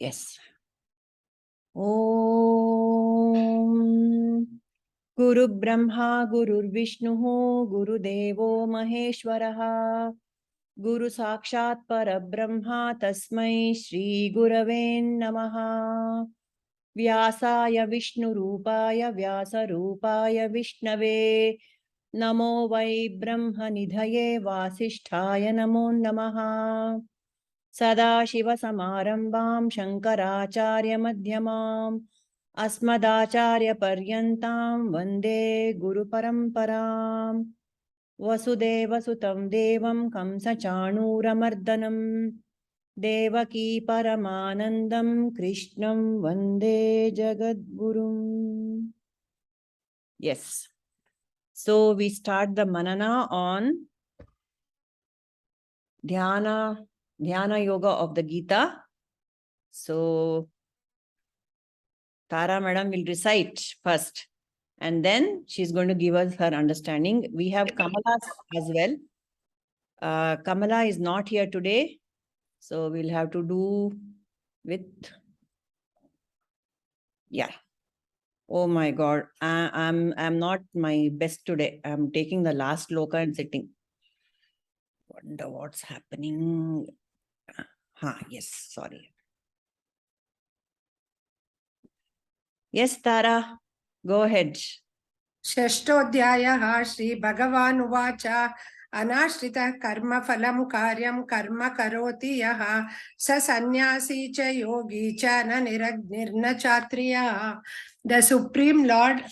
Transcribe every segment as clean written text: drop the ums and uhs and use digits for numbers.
Yes. Om Guru Brahma Guru Vishnu Guru Devo Maheshwaraha Guru Sakshat Parabrahma Tasmai Shri Gurave Namaha Vyasaya Vishnu Rupaya Vyasa Rupaya Vishnave Namo Vai Brahma Nidhaye Vasisthaya Namo Namaha सदाशिवसमारम्भां शङ्कराचार्यमध्यमाम् अस्मदाचार्यपर्यन्तां वन्दे गुरुपरम्पराम् वसुदेवसुतं देवं कंसचाणूरमर्दनं देवकी परमानन्दं कृष्णं वन्दे जगद्गुरुम्. Yes. So we start the manana on Dhyana yoga of the Gita. So Tara madam will recite first and then she's going to give us her understanding. We have Kamala as well. Kamala is not here today. So we'll have to do with, yeah. Oh my God. I'm not my best today. I'm taking the last loka and sitting. Wonder what's happening. Yes, sorry. Yes, Tara, go ahead. षष्ठोऽध्यायः श्रीभगवानुवाच अनाश्रितः कर्मफलं कार्यं कर्म करोति यः स सन्न्यासी च योगी च न निरग्निर्न चात्रियः. The Supreme Lord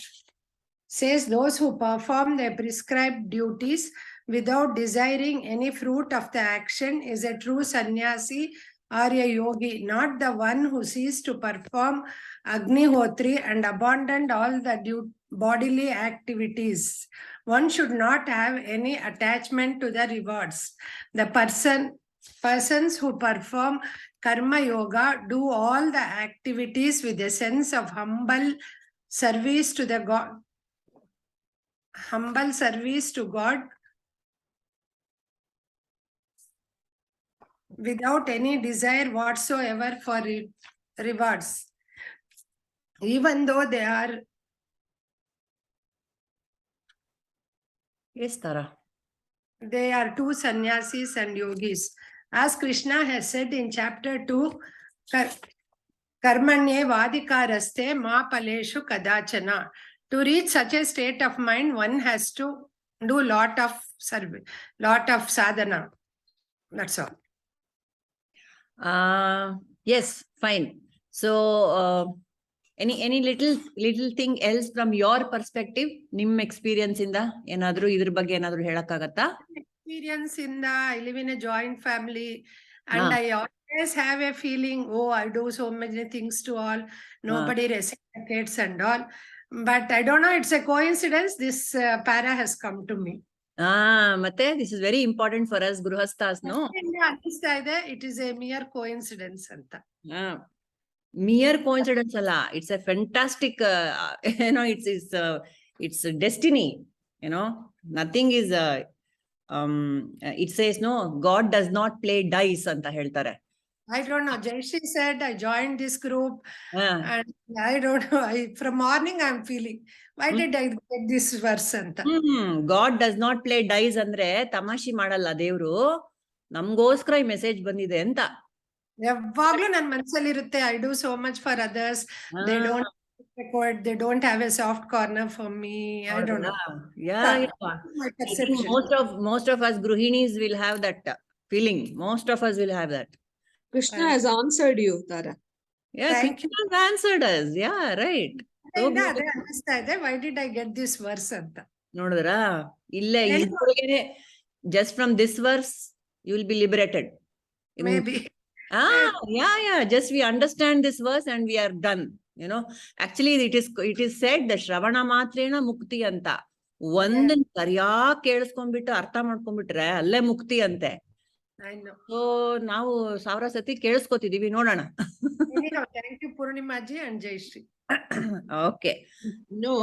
says those who perform their prescribed duties without desiring any fruit of the action is a true sannyasi or a yogi, not the one who ceased to perform Agnihotri and abandoned all the bodily activities. One should not have any attachment to the rewards. The persons who perform karma yoga do all the activities with a sense of humble service to the God. Humble service to God without any desire whatsoever for rewards. Even though they are... Yes, Tara. They are two sannyasis and yogis. As Krishna has said in chapter 2, Karmanye vadikaraste ma paleshu kadachana. To reach such a state of mind, one has to do lot of service, lot of sadhana. That's all. Yes, fine. So, any little thing else from your perspective, nim experience in the enadru idr ಬಗ್ಗೆ ಏನಾದರೂ ಹೇಳಕ್ಕಾಗತ್ತಾ? Experience in the I live in a joint family and I always have a feeling, oh, I do so many things to all, nobody reciprocates and all. But I don't know, it's a coincidence. This para has come to me. ಮತ್ತೆ this is very important for us Gruhasthas, no? It is a mere coincidence anta. Mere coincidence alla, it's a fantastic it's a destiny, nothing is it says no, God does not play dice anta ಹೇಳ್ತಾರೆ. I don't know. Jayashree said I joined this group and I don't know. From morning I'm feeling, why did I get this verse anta? God does not play dice ಅಂದ್ರೆ ತಮಾಷೆ ಮಾಡಲ್ಲ ದೇವ್ರು, ನಮಗೋಸ್ಕರ ಈ message ಬಂದಿದೆ ಅಂತ. ಯಾವಾಗ್ಲೂ ನನ್ನ ಮನಸ್ಸಲ್ಲಿ ಇರುತ್ತೆ, I do so much for others, they don't have a soft corner for me. I don't know. My perception. Most of us Gruhinis will have that feeling. Most of us will have that. Krishna has answered you, Tara. Yeah, Krishna has answered us. Yeah, right. So why did I get this verse anta nodidra? Illa just from this verse you will be liberated. Maybe. Yeah. Just we understand this verse and we are done. Actually it is said that Shravana Matrena Mukti anta. ಒಂದನ್ ಸರಿಯಾಗಿ ಕೇಳಿಸ್ಕೊಂಡ್ಬಿಟ್ಟು ಅರ್ಥ ಮಾಡ್ಕೊಂಡ್ಬಿಟ್ರೆ ಅಲ್ಲೇ ಮುಕ್ತಿ ಅಂತೆ. So ನಾವು 1000 ಸತಿ ಕೇಳಿಸ್ಕೊತಿದೀವಿ, ನೋಡೋಣ. Thank you Purnima ji and Jayashree. Okay. No,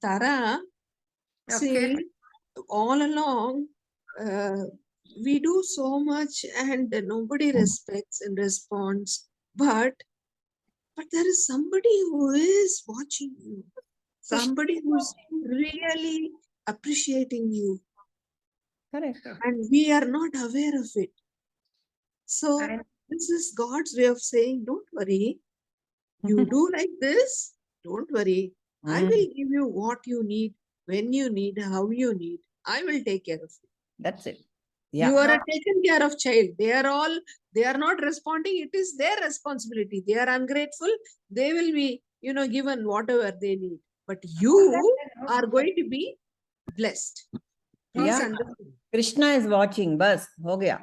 Tara, see, all along we do so much and nobody respects and responds. but there is somebody who is watching you, somebody who's really appreciating you, Correct. and we are not aware of it. So And- this is God's way of saying, don't worry, you do like this, don't worry. I Mm. will give you what you need, when you need, how you need. I will take care of you. That's it. You Yeah. are a taken care of child. They are not responding. It is their responsibility. They are ungrateful. They will be, given whatever they need. But you are going to be blessed. Please Yeah. understand. Krishna is watching. Bas, ho gaya.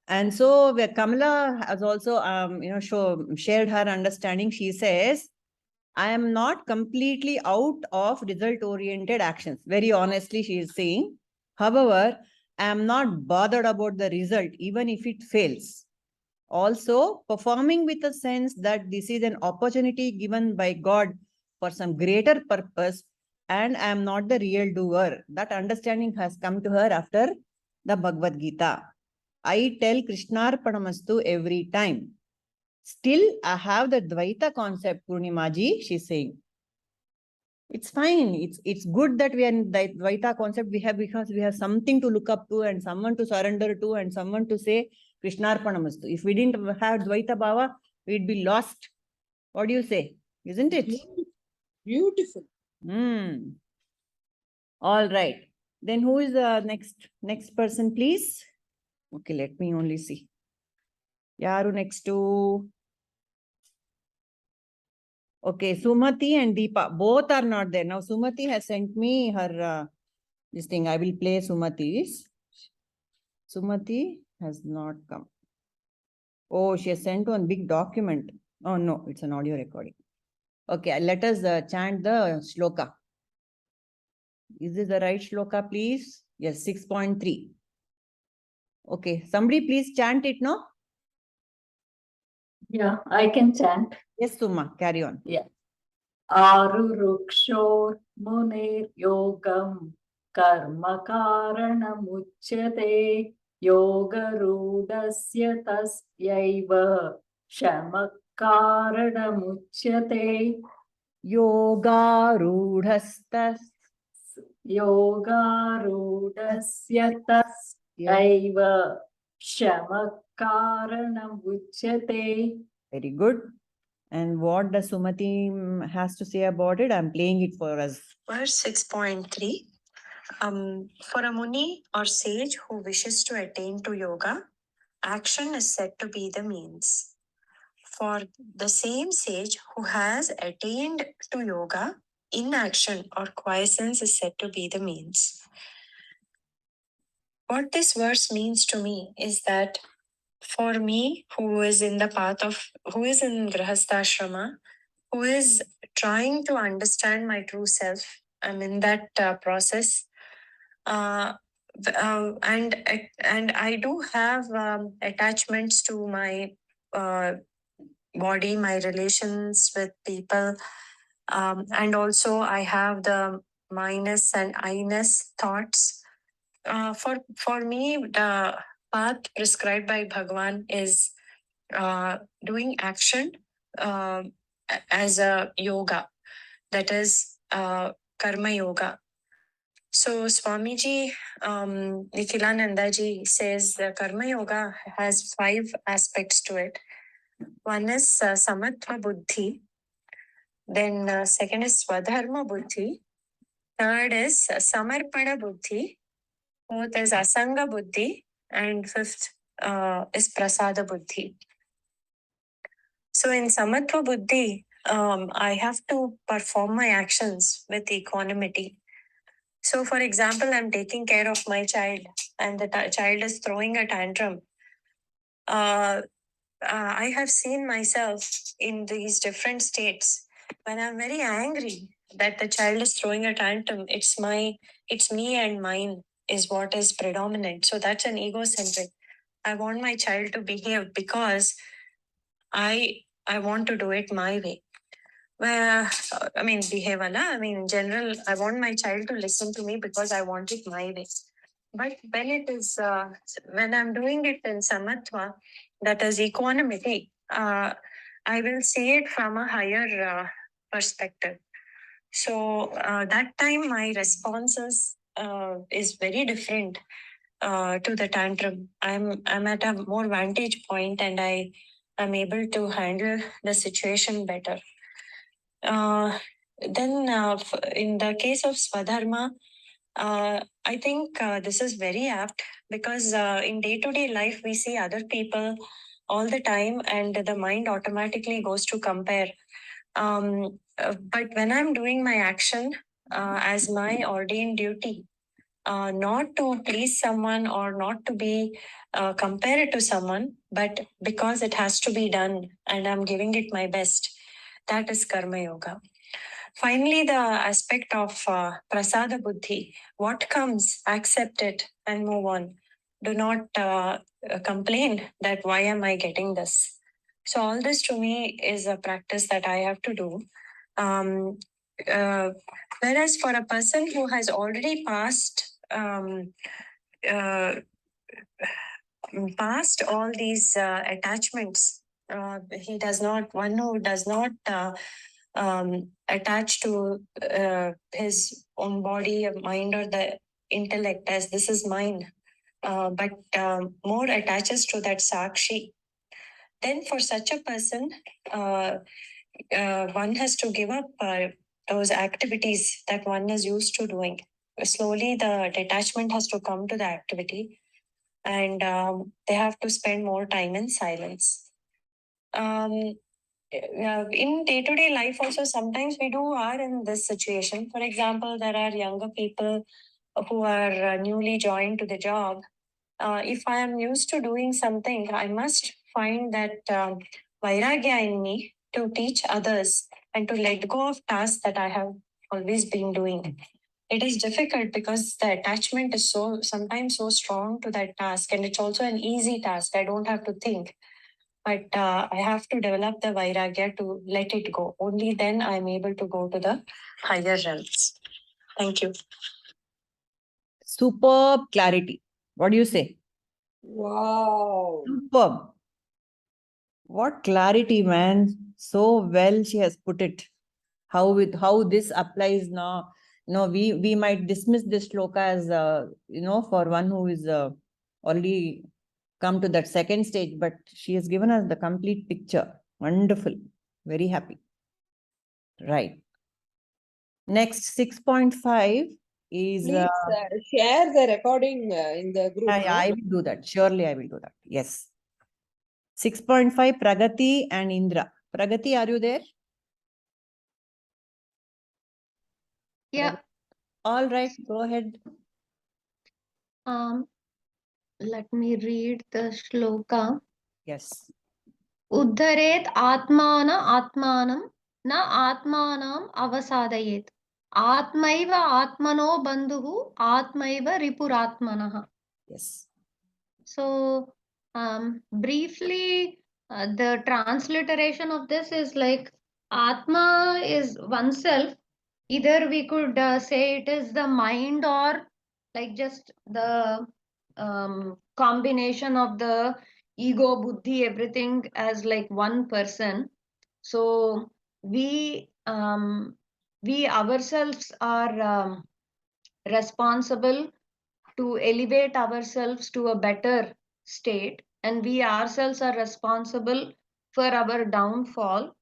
And so where Kamala has also, shared her understanding. She says, I am not completely out of result-oriented actions. Very honestly, she is saying. However, I am not bothered about the result, even if it fails. Also, performing with a sense that this is an opportunity given by God for some greater purpose, and I am not the real doer. That understanding has come to her after the Bhagavad Gita. I tell Krishnarpanamastu every time. Still, I have the Dvaita concept, Purnimaji, she's saying. It's fine. It's good that we are in the Dvaita concept we have, because we have something to look up to and someone to surrender to and someone to say Krishnarpanamastu. If we didn't have Dvaita Bhava, we'd be lost. What do you say? Isn't it? Beautiful. All right. Then who is the next person, please? Okay, let me only see. Yaru next to. Okay, Sumati and Deepa, both are not there. Now, Sumati has sent me her, this thing. I will play Sumati's. Sumati has not come. Oh, she has sent one big document. Oh, no, it's an audio recording. Okay, let us chant the shloka. Is this the right shloka, please? Yes, 6.3. Okay, somebody please chant it, no? Yeah, I can chant. Yes, Suma, carry on. Yeah. Arurukshor munir yogam karma karanamujyate yoga rudasya tasyaiva shamak karanamujyate Yoga rudhastas. yoga rudasya tasyaiva shamak karanamujyate. Very good. And what does Sumati has to say about it? I'm playing it for us. Verse 6.3. For a Muni or sage who wishes to attain to yoga, action is said to be the means. For the same sage who has attained to yoga, inaction or quiescence is said to be the means. What this verse means to me is that for me, who is in Grahastha who is trying to understand my true self, I'm in that process. And I do have attachments to my body, my relations with people, and also I have the minus and I-ness thoughts. For me, the path prescribed by Bhagavan is doing action as a yoga, that is karma yoga. So Swamiji Nikhilanandaji says the karma yoga has 5 aspects to it. One is samatva buddhi. Then second is swadharma buddhi. Third is samarpana buddhi. Fourth is asanga buddhi. And fifth is prasada buddhi. So in samatva buddhi, I have to perform my actions with equanimity. So for example, I'm taking care of my child and the child is throwing a tantrum. I have seen myself in these different states. When I'm very angry that the child is throwing a tantrum, it's me and mine is what is predominant. So that's an egocentric. I want my child to behave because I want to do it my way. Behave, in general, I want my child to listen to me because I want it my way. But when it is, when I'm doing it in samatva, that is equanimity, I will see it from a higher perspective. So that time my responses is very different to the tantrum. I'm at a more vantage point, and I am able to handle the situation better. Then in the case of Swadharma, I think this is very apt because in day-to-day life we see other people all the time, and the mind automatically goes to compare. But when I'm doing my action as my ordained duty, not to please someone or not to be compared to someone, but because it has to be done and I'm giving it my best, that is Karma Yoga. Finally, the aspect of prasada buddhi. What comes, accept it and move on. Do not complain that why am I getting this. So all this to me is a practice that I have to do. Whereas for a person who has already passed all these attachments, he does not, one who does not attach to his own body or mind or the intellect as this is mine, but more attaches to that sakshi. Then for such a person, one has to give up those activities that one is used to doing. Slowly, the detachment has to come to the activity, and they have to spend more time in silence. In day-to-day life also, sometimes we are in this situation. For example, there are younger people who are newly joined to the job. If I am used to doing something, I must find that vairagya in me to teach others and to let go of tasks that I have always been doing. It is difficult because the attachment is sometimes so strong to that task, and it's also an easy task. I don't have to think. But I have to develop the vairagya to let it go. Only then I'm able to go to the higher realms. Thank you. Superb clarity. What do you say? Wow. Superb. What clarity, man. So well she has put it. How this applies now. We might dismiss this shloka as for one who is already come to that second stage, but she has given us the complete picture. Wonderful. Very happy. Right. Next, 6.5 is Please share the recording in the group. yeah, I will do that. Surely I will do that. Yes. 6.5, Pragati and Indra. Pragati, are you there? Yeah. All right, go ahead. Let me read the shloka. Yes. Uddharet atmana atmanam na atmanam avasadayet. Atmaiva atmano bandhuhu atmaiva ripuratmanah. Yes. So, briefly, the transliteration of this is like Atma is oneself. Either we could say it is the mind, or like just the combination of the ego, buddhi, everything as like one person. So we ourselves are responsible to elevate ourselves to a better state, and we ourselves are responsible for our downfall.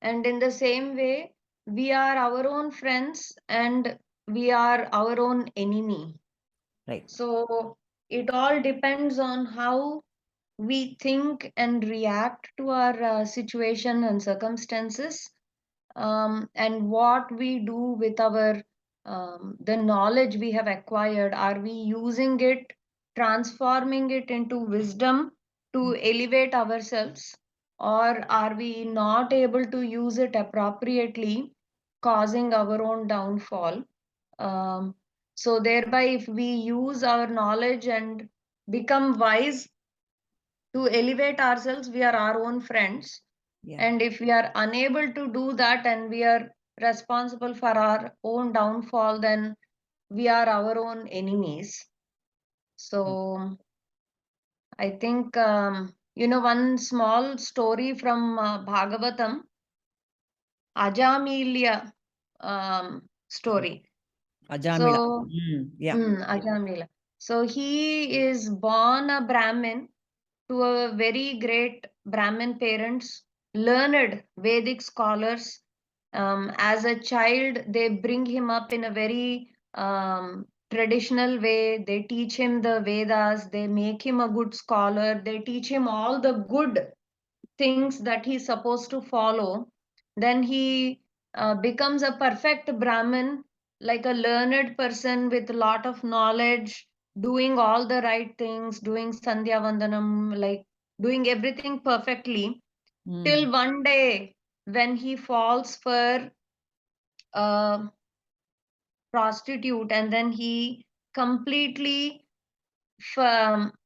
And in the same way, we are our own friends and we are our own enemy. Right. So it all depends on how we think and react to our situation and circumstances, and what we do with our the knowledge we have acquired. Are we using it, transforming it into wisdom to elevate ourselves, or are we not able to use it appropriately, causing our own downfall? So thereby, if we use our knowledge and become wise to elevate ourselves, we are our own friends. Yeah. And if we are unable to do that and we are responsible for our own downfall, then we are our own enemies. So I think, one small story from Bhagavatam, Ajamilya story. Ajamila. So, Yeah. Ajamila. So he is born a Brahmin to a very great Brahmin parents, learned Vedic scholars. As a child, they bring him up in a very traditional way. They teach him the Vedas, they make him a good scholar, they teach him all the good things that he's supposed to follow. Then he becomes a perfect Brahmin, like a learned person with a lot of knowledge, doing all the right things, doing Sandhya Vandanam, like doing everything perfectly. Till one day when he falls for a prostitute, and then he completely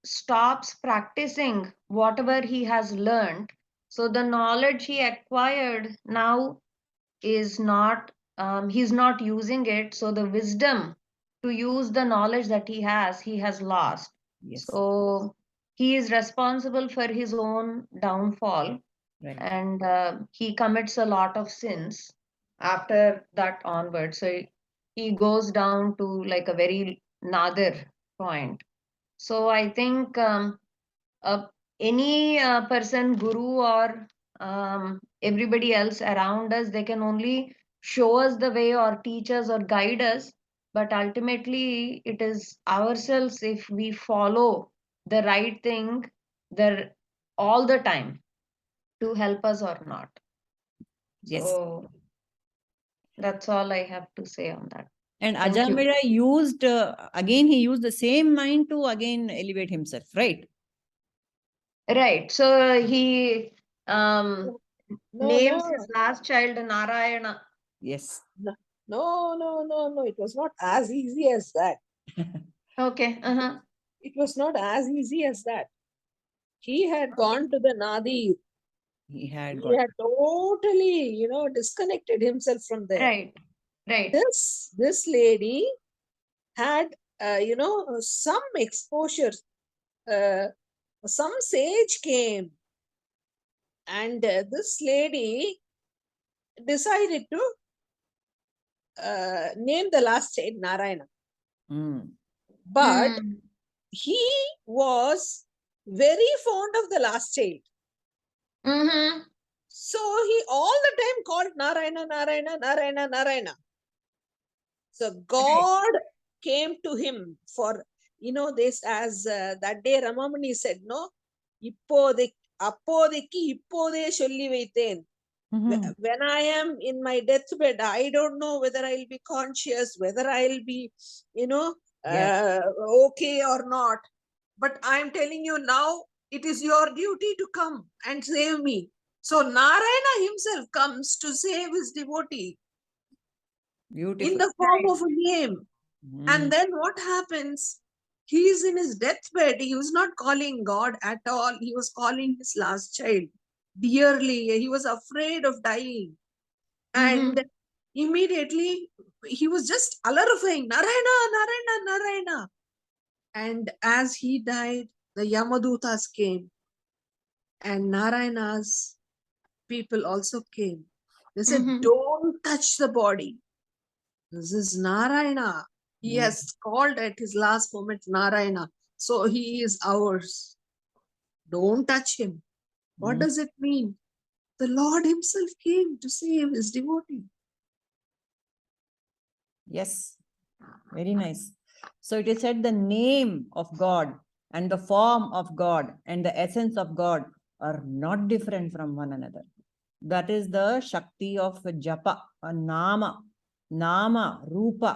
stops practicing whatever he has learned. So the knowledge he acquired now is not, he's not using it. So the wisdom to use the knowledge that he has lost. Yes. So he is responsible for his own downfall, Right. and he commits a lot of sins after that onward. So he goes down to like a very nadir point. So I think any person, guru or everybody else around us, they can only show us the way or teach us or guide us. But ultimately, it is ourselves if we follow the right thing the all the time to help us or not. Yes. So that's all I have to say on that. And Thank you. Ajamila used, again, he used the same mind to again elevate himself, right? Right. So he No, names no, his last child Narayana. Yes. no. It was not as easy as that. Okay. It was not as easy as that. He had gone to the Nadi. He had He got. had totally, disconnected himself from there. Right. Right. This lady had, some exposure. Some sage came, and this lady decided to name the last child Narayana. But he was very fond of the last child. So he all the time called Narayana, Narayana, Narayana, Narayana. So God came to him for, this, as that day Ramamani said, no, அப்போதைக்கு இப்போதே சொல்லி வைத்தேன். When I am in my deathbed, I don't know whether I'll be conscious, whether I'll be, okay or not. But I'm telling you now, it is your duty to come and save me. So Narayana himself comes to save his devotee. Beautiful. In the form of a name. And then what happens? He is in his deathbed. He was not calling God at all. He was calling his last child dearly. He was afraid of dying. And immediately he was just alarifying, Narayana, Narayana, Narayana. And as he died, the Yamadutas came. And Narayana's people also came. They said, don't touch the body. This is Narayana. He has called at his last moment Narayana. So he is ours. Don't touch him. What does it mean? The Lord himself came to save his devotee. Yes. Very nice. So it is said the name of God and the form of God and the essence of God are not different from one another. That is the Shakti of Japa, Nama, Nama, Rupa.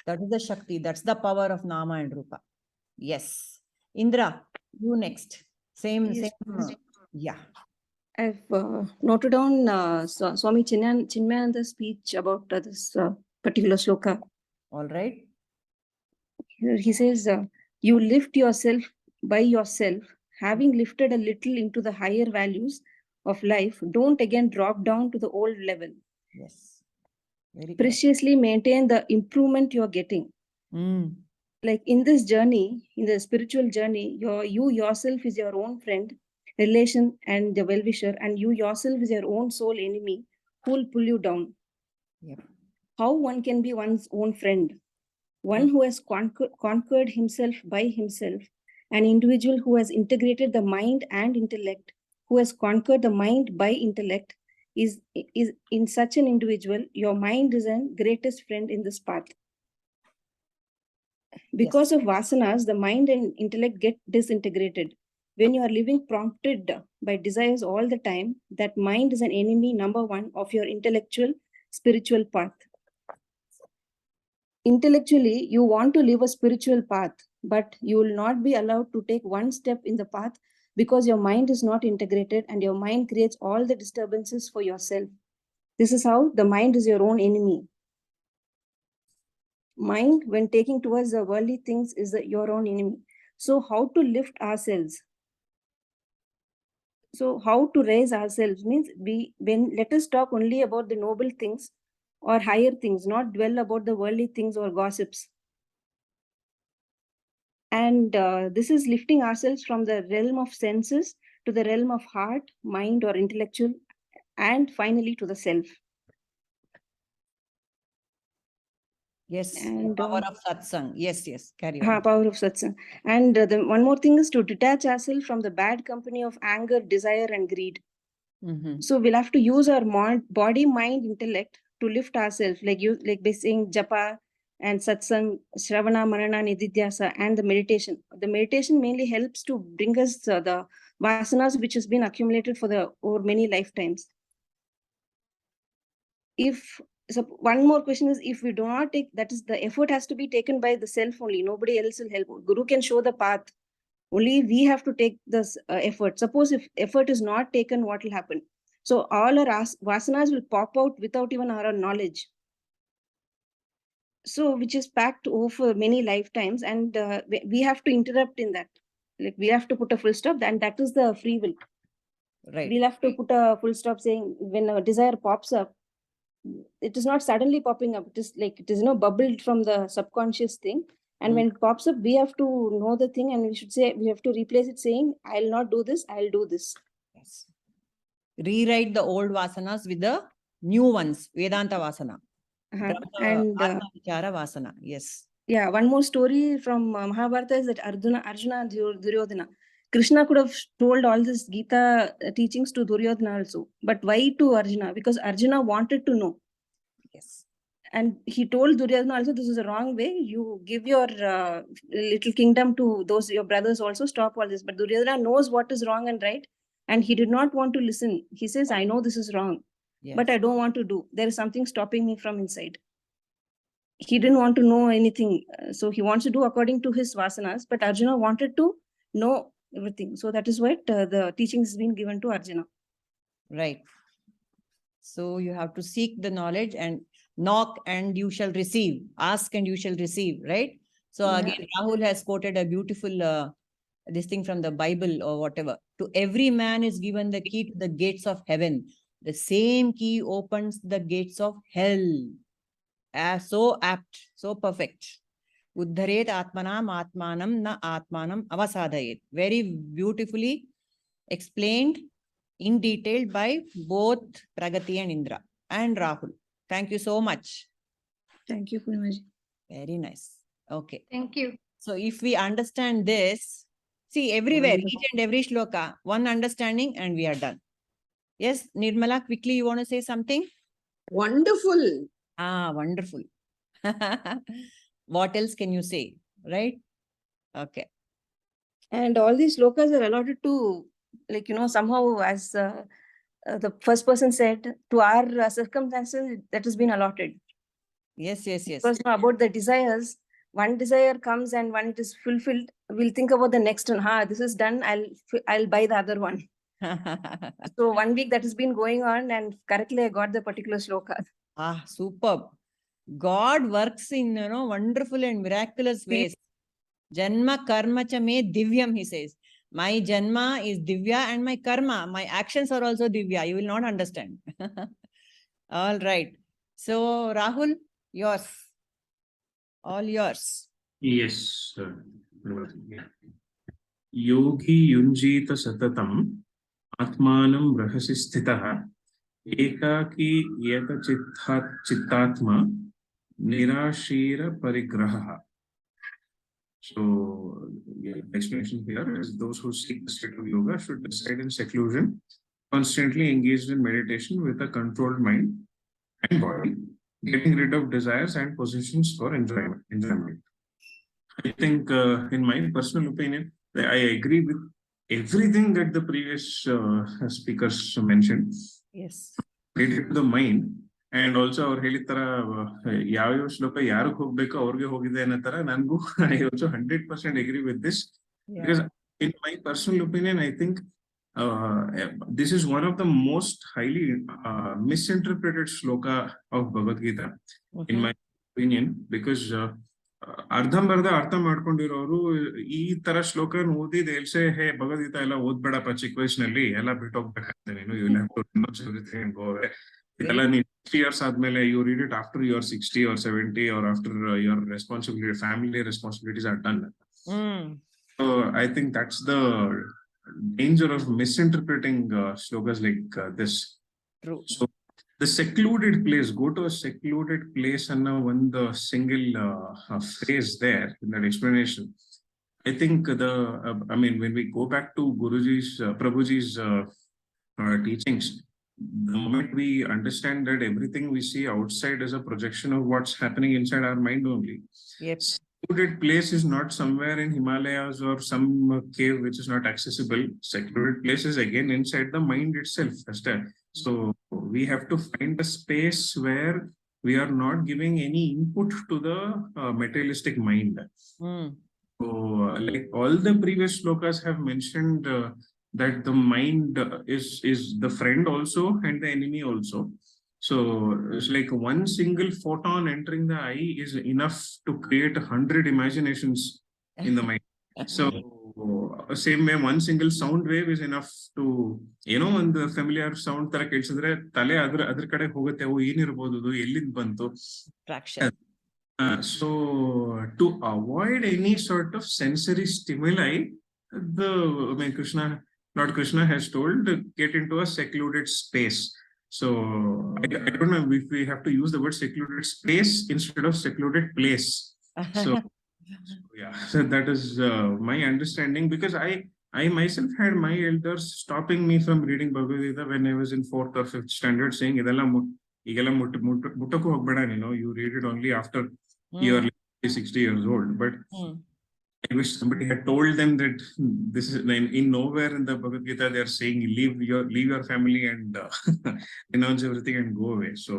That is the Shakti. That's the power of Nama and Rupa. Yes. Indra, you next. Same. Yeah. I've noted down Swami Chinmayananda's speech about this particular sloka. All right. Here he says, you lift yourself by yourself, having lifted a little into the higher values of life, don't again drop down to the old level. Yes. Very correct. Preciously maintain the improvement you're getting. Like in this journey, in the spiritual journey, you yourself is your own friend. relation and the well-wisher, and you yourself is your own soul enemy who will pull you down. Yep. How one can be one's own friend? One who has conquered himself by himself, an individual who has integrated the mind and intellect, who has conquered the mind by intellect, is in such an individual, your mind is an greatest friend in this path. Because of vasanas, the mind and intellect get disintegrated. When you are living prompted by desires all the time, that mind is an enemy number one of your intellectual, spiritual path. Intellectually, you want to live a spiritual path, but you will not be allowed to take one step in the path because your mind is not integrated and your mind creates all the disturbances for yourself. This is how the mind is your own enemy. Mind, when taking towards the worldly things, is your own enemy. So how to lift ourselves? So how to raise ourselves means let us talk only about the noble things or higher things, not dwell about the worldly things or gossips. And this is lifting ourselves from the realm of senses to the realm of heart, mind, or intellectual, and finally to the self. Yes, the And power of satsang. Yes, carry on. power of satsang. And one more thing is to detach ourselves from the bad company of anger, desire, and greed. Mhm. So we'll have to use our body, mind, intellect to lift ourselves, like by saying japa and satsang, shravana, manana, nididhyasa, and the meditation. The meditation mainly helps to bring us the vasanas which has been accumulated over many lifetimes. So one more question is, if we do not take, that is, the effort has to be taken by the self only. Nobody else will help. Guru can show the path. Only we have to take this effort. Suppose if effort is not taken, what will happen? So all our vasanas will pop out without even our knowledge. So which is packed over many lifetimes, and we have to interrupt in that. Like we have to put a full stop, and that is the free will. Right. We'll have to put a full stop, saying when a desire pops up, it is not suddenly popping up. It is like it is bubbled from the subconscious thing. And when it pops up, we have to know the thing, and we have to replace it saying, I'll not do this, I'll do this. Yes. Rewrite the old vasanas with the new ones, Vedanta vasana. And Atma vichara vasana. Yes. Yeah, one more story from Mahabharata is that Arjuna and Duryodhana. Krishna could have told all this Gita teachings to Duryodhana also. But why to Arjuna? Because Arjuna wanted to know. Yes. And he told Duryodhana also, this is a wrong way. You give your little kingdom to those your brothers also. Stop all this. But Duryodhana knows what is wrong and right. And he did not want to listen. He says, I know this is wrong. Yes. But I don't want to do. There is something stopping me from inside. He didn't want to know anything. So he wants to do according to his vasanas. But Arjuna wanted to know everything. So that is what the teaching has been given to Arjuna. Right. So you have to seek the knowledge and knock and you shall receive. Ask and you shall receive. Right. So Yeah. again, Rahul has quoted a beautiful this thing from the Bible or whatever. To every man is given the key to the gates of heaven. The same key opens the gates of hell. So apt, so perfect. Uddharet atmanam atmanam na atmanam avasadhayet. Very beautifully explained in detail by both Pragati and Indra and Rahul. Thank you so much. Thank you, Purnima. Very nice. Okay. Thank you. So if we understand this, see everywhere, each and every shloka, one understanding and we are done. Yes, Nirmala, quickly you want to say something? Wonderful. Wonderful. What else can you say? Right? Okay. And all these slokas are allotted to, somehow, as the first person said, to our circumstances that has been allotted. Yes. Because about the desires, one desire comes and when it is fulfilled, we'll think about the next one. This is done, I'll buy the other one. So 1 week that has been going on, and correctly I got the particular sloka. Superb. God works in wonderful and miraculous ways. Janma karma cha me divyam, he says. My janma is divya and my karma, my actions are also divya. You will not understand. All right. So Rahul, yours. All yours. Yes, sir. Yogi yunjita satatam Atmanam rahasi sthitah ekaki yeta chittatma nirashira parigraha. So, the explanation here is those who seek the state of yoga should reside in seclusion, constantly engaged in meditation with a controlled mind and body, getting rid of desires and possessions for enjoyment. I think, in my personal opinion, I agree with everything that the previous speakers mentioned. Yes. Related to the mind. And also ಅವ್ರು ಹೇಳಿದ ತರ ಯಾವ್ಯಾವ ಶ್ಲೋಕ ಯಾರಿಗೆ ಹೋಗ್ಬೇಕು ಅವ್ರಿಗೆ ಹೋಗಿದೆ ಅನ್ನೋ ತರ ನನಗೂ I also 100% agree with this. Because in my personal opinion, I think this is one of the most highly misinterpreted shloka of Bhagavad Gita, in my opinion, because ಅರ್ಧಂಬರ್ಧ ಅರ್ಥ ಮಾಡ್ಕೊಂಡಿರೋರು ಈ ತರ ಶ್ಲೋಕ ಓದಿ ದೇಲ್ಸೆ ಹೇ ಭಗವದ್ಗೀತಾ ಎಲ್ಲ ಓದ್ಬೇಡಪ್ಪ ಚಿಕ್ಕ ವಯಸ್ಸಿನಲ್ಲಿ ಎಲ್ಲ ಬಿಟ್ಟು ಹೋಗ್ಬೇಕಾಗ್ತದೆ ನೀನು ಇದೆಲ್ಲ ನೀನ್ 60 years ಆದ್ಮೇಲೆ you read it after you are 60 or 70 or after your responsibility, family responsibilities are done. So I think that's the danger of misinterpreting shlokas like this. True. So the secluded place, go to a secluded place and one the single phrase there in that explanation. I think I mean, when we go back to Guruji's, Prabhuji's teachings, the moment we understand that everything we see outside is a projection of what's happening inside our mind only. Yep. Secluded place is not somewhere in Himalayas or some cave which is not accessible. Secluded place is again inside the mind itself. So we have to find a space where we are not giving any input to the materialistic mind. So like all the previous shlokas have mentioned that the mind is the friend also and the enemy also. So it's like one single photon entering the eye is enough to create 100 imaginations in the mind. So same way, one single sound wave is enough to, you know, ಒಂದು familiar sound ತರ ಕೇಳಿಸಿದ್ರೆ ತಲೆ ಅದ್ರ ಕಡೆ ಹೋಗುತ್ತೆ, ಓ ಏನಿರ್ಬೋದು, ಎಲ್ಲಿಂದ ಬಂತು. So to avoid any sort of sensory stimuli, Lord Krishna has told, get into a secluded space. So I don't know if we have to use the word secluded space instead of secluded place. So yeah, so that is my understanding, because I myself had my elders stopping me from reading Bhagavad Gita when I was in 4th or 5th standard, saying, "Idella muttaku hogbeda nino. You read it only after you are 60 years old." But I wish somebody had told them that this is in nowhere in the Bhagavad Gita they are saying leave your family and renounce everything and go away. So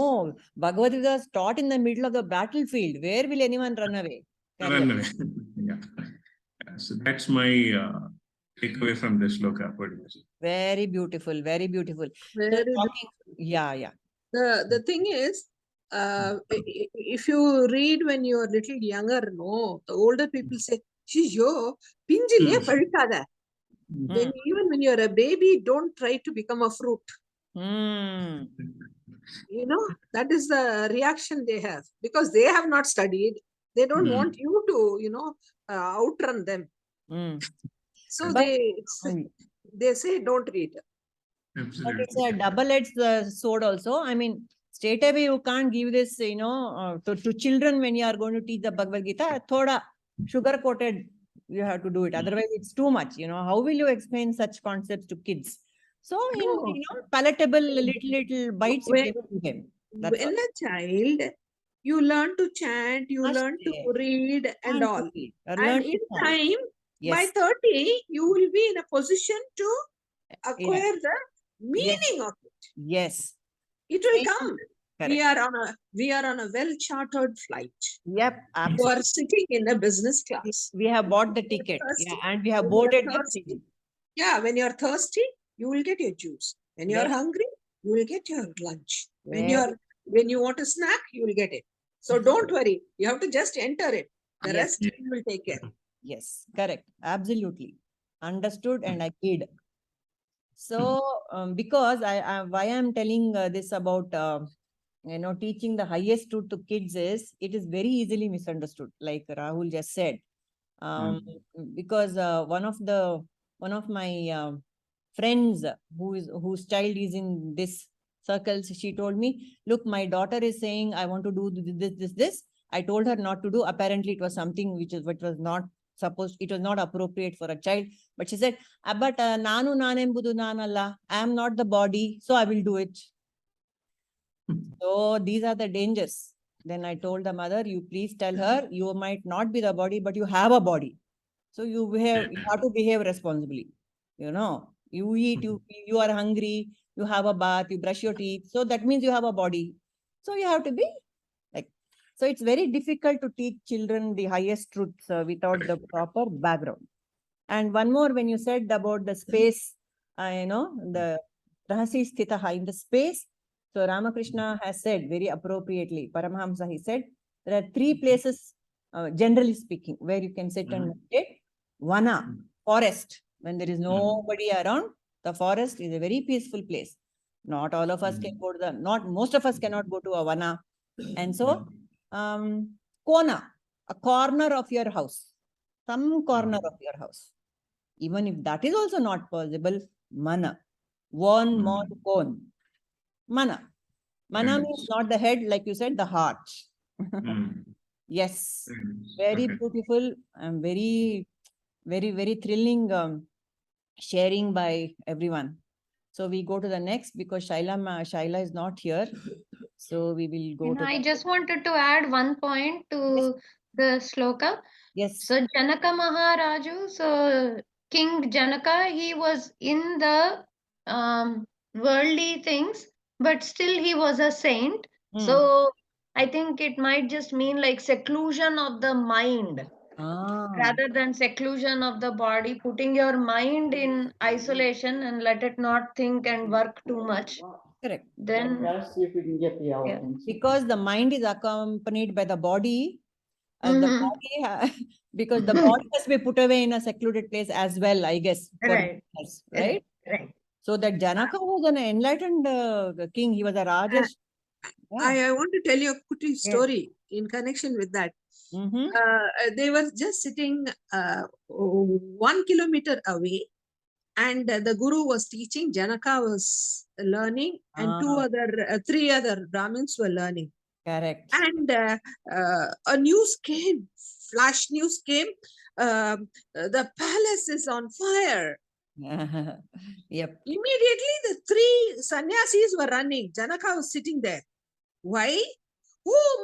oh, Bhagavad Gita is taught in the middle of the battlefield. Where will anyone run away? Run away. Yeah. So that's my takeaway from this shloka. Very beautiful, very beautiful. Very yeah. The thing is, if you read when you are little younger, no, the older people say, "Shiyo, pinjile padikada." Then even when you are a baby, don't try to become a fruit. You know, that is the reaction they have, because they have not studied. They don't want you to, you know, outrun them. So they say don't read. Absolutely. But it's a double-edged sword also. I mean, straight away you can't give this, you know, to children when you are going to teach the Bhagavad Gita. Thoda sugar-coated, you have to do it. Otherwise, it's too much. You know, how will you explain such concepts to kids? So, you know, palatable little bites you give to them. When a child, you learn to chant, you learn to read and all. And in time, by 30, you will be in a position to acquire the meaning of it. Yes. It will come. We are on a well-chartered flight. Yep, absolutely. You are sitting in a business class. We have bought the ticket. And we have boarded the train. Yeah, when you are thirsty, you will get your juice. When you are hungry, you will get your lunch. When you want a snack, you will get it. So don't worry. You have to just enter it. The rest you will take care. Yes, correct. Absolutely. Understood and agreed. So, because why I'm telling this about, you know, teaching the highest truth to kids is, it is very easily misunderstood, like Rahul just said. Because one of my friends whose child is in this circles, she told me, look, my daughter is saying, I want to do this. I told her not to do. Apparently, it was something which was not supposed, it was not appropriate for a child. But she said, but nanu nanembudu nanalla, I am not the body, so I will do it. So these are the dangers. Then I told the mother, you please tell her, you might not be the body, but you have a body. So you have to behave responsibly. You eat, you are hungry, you have a bath, you brush your teeth. So that means you have a body. So you have to be like, so it's very difficult to teach children the highest truths without the proper background. And one more, when you said about the space, the Rahasi Sthitaha, in the space. So Ramakrishna has said very appropriately, Paramahamsa, he said, there are three places, generally speaking, where you can sit and meditate. Vana, forest, when there is nobody around, the forest is a very peaceful place. Not all of us can go to most of us cannot go to a vana. And so, kona, a corner of your house, some corner of your house. Even if that is also not possible, mana, one more cone, mana. Mana means not the head, like you said, the heart. Yes, very beautiful and very, very thrilling sharing by everyone. So we go to the next because Shaila is not here. So we will go to I just wanted to add one point to the sloka. yes. So Janaka Maharaju, so King Janaka, he was in the worldly things, but still he was a saint. So I think it might just mean like seclusion of the mind rather than seclusion of the body, putting your mind in isolation and let it not think and work too much. Correct. Then Let's see if we can get the elephants. Because the mind is accompanied by the body, the Mhm. body because the body has to be put away in a secluded place as well, I guess. For Right. us, right? Right. So that Janaka was an enlightened king. He was a Rajesh. I want to tell you a quick story in connection with that. They were just sitting 1 kilometer away, and the guru was teaching, Janaka was learning, and three other Brahmins were learning. Correct. And a news came, flash news came, the palace is on fire. Yep. Immediately the three sannyasis were running. Janaka was sitting there. Why? Oh,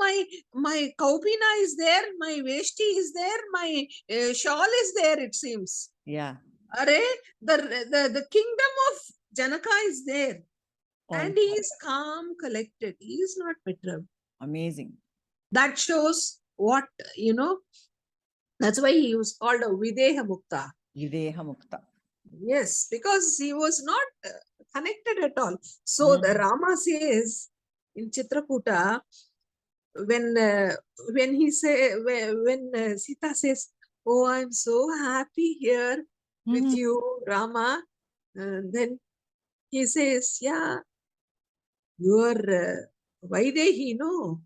my kaupina is there, my veshti is there, my shawl is there, it seems. Yeah. Are, the kingdom of Janaka is there. And he is calm, collected. He is not perturbed. Amazing. That shows what, that's why he was called a Videha Mukta. Videha Mukta. Yes, because he was not connected at all. So the Rama says in Chitrakuta, when he say when Sita says, "Oh, I'm so happy here with you, Rama," then he says, "Yeah, you're Vaidehi, no?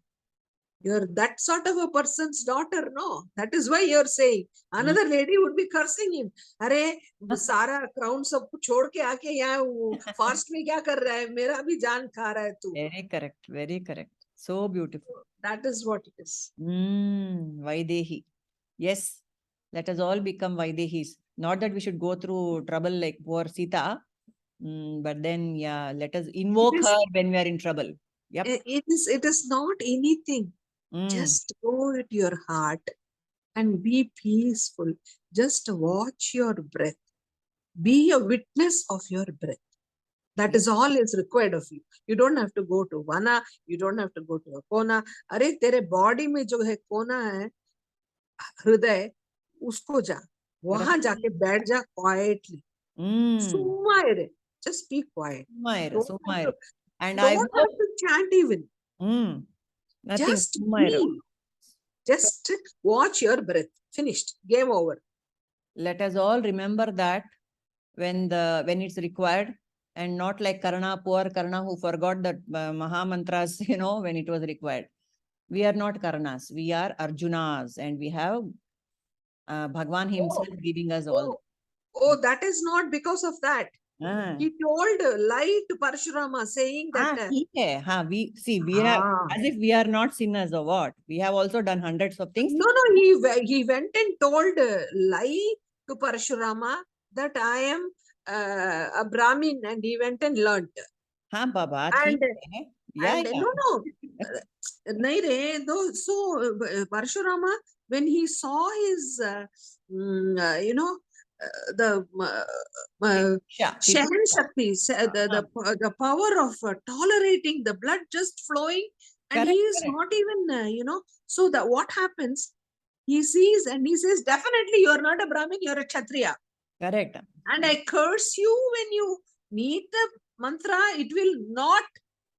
You're that sort of a person's daughter, no? That is why you're saying." Another lady would be cursing him. अरे सारा crown सब छोड़ के आके यहाँ fast में क्या कर रहा है? मेरा भी जान खा रहा है तू. Very correct. Very correct. So beautiful. That is what it is. Vaidehi. Yes. Let us all become Vaidehis. Not that we should go through trouble like poor Sita. But then, yeah, let us invoke her when we are in trouble. Yep. It is not anything. Just go at your heart and be peaceful. Just watch your breath. Be a witness of your breath. That is all is required of you. You don't have to go to Vana. You don't have to go to a Kona. अरे तेरे body में जो है कोना है, हृदय, उसको जा. वहां जाके बैठ जा quietly. Sumaire. Just be quiet. And don't have to chant even. Just be. Just watch your breath. Finished. Game over. Let us all remember that when it's required, and not like Karna, poor Karna, who forgot the Maha Mantras, when it was required. We are not Karnas. We are Arjunas, and we have Bhagwan himself giving us all. Oh, that is not because of that. Ah. He told a lie to Parshurama, saying that ठीक है. हाँ, we have, as if we are not sinners or what? We have also done hundreds of things. no, he went and told a lie to Parshurama that I am a Brahmin, and he went and learnt. हाँ बाबा, And- ठीक है. Yeah, And yeah. no, Naire, though, so Parshurama, when he saw his, the Yeah. Shahan Shakti, the power of tolerating the blood just flowing, and Correct, he is correct. not even, so that what happens, he sees and he says, definitely you're not a Brahmin, you're a Kshatriya. Correct. And I curse you when you meet the mantra, it will not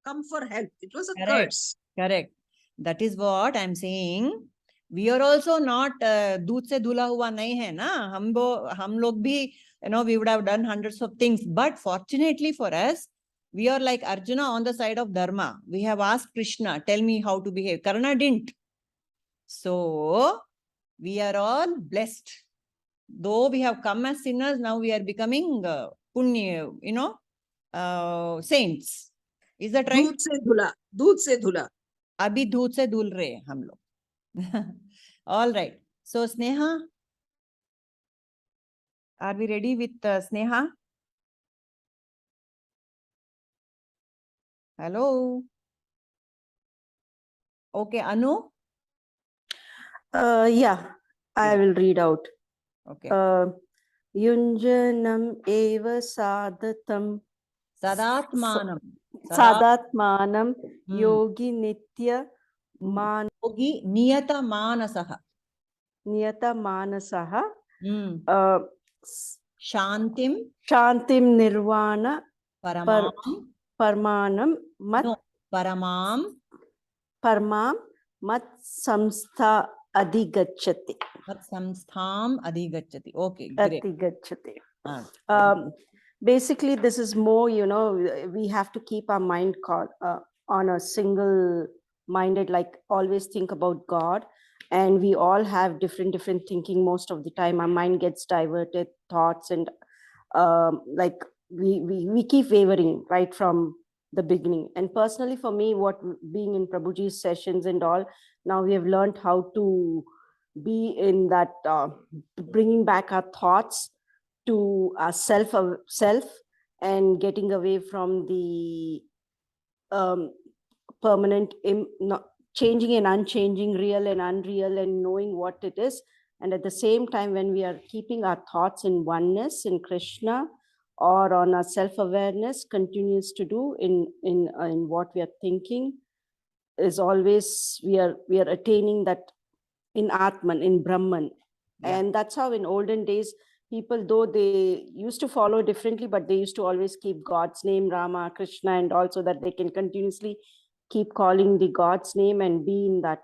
come for help. It was a Correct. curse. Correct. That is what I'm saying. We are also not दूध से धुला हुआ नहीं है ना. हम लोग भी, we would have done hundreds of things. But fortunately for us, we are like Arjuna on the side of Dharma. We have asked Krishna, tell me how to behave. Karna didn't. So we are all blessed. Though we have come as sinners, now we are becoming punya, saints. Is that right? दूध से धुला. अभी दूध से धुल रहे हैं हम लोग. All right. So Sneha, are we ready with Sneha? Hello. Okay, Anu. Yeah, I Yeah. will read out. Okay. Yunjanam eva sadatam Sadatmanam. sadatmanam Hmm. yogi nitya man Yogi niyata manasaha. niyata manasaha Hmm. Shantim shantim nirvana paramam. parmanam mat No, paramam. parmam mat samstha adhigachati. Samstham adhigachati. Okay, great. Adhigachati. Ah, Basically, this is more, we have to keep our mind on a single minded, like always think about God. And we all have different thinking most of the time. Our mind gets diverted, thoughts, and like we keep wavering right from the beginning. And personally, for me, what being in Prabhuji's sessions and all, now we have learned how to be in that, bringing back our thoughts to our self and getting away from the permanent, not changing and unchanging, real and unreal, and knowing what it is. And at the same time, when we are keeping our thoughts in oneness in Krishna or on our self-awareness, continues to do in what we are thinking, is always we are attaining that in Atman, in Brahman. Yeah. And that's how in olden days, people, though they used to follow differently, but they used to always keep God's name, Rama, Krishna, and also that they can continuously keep calling the God's name and be in that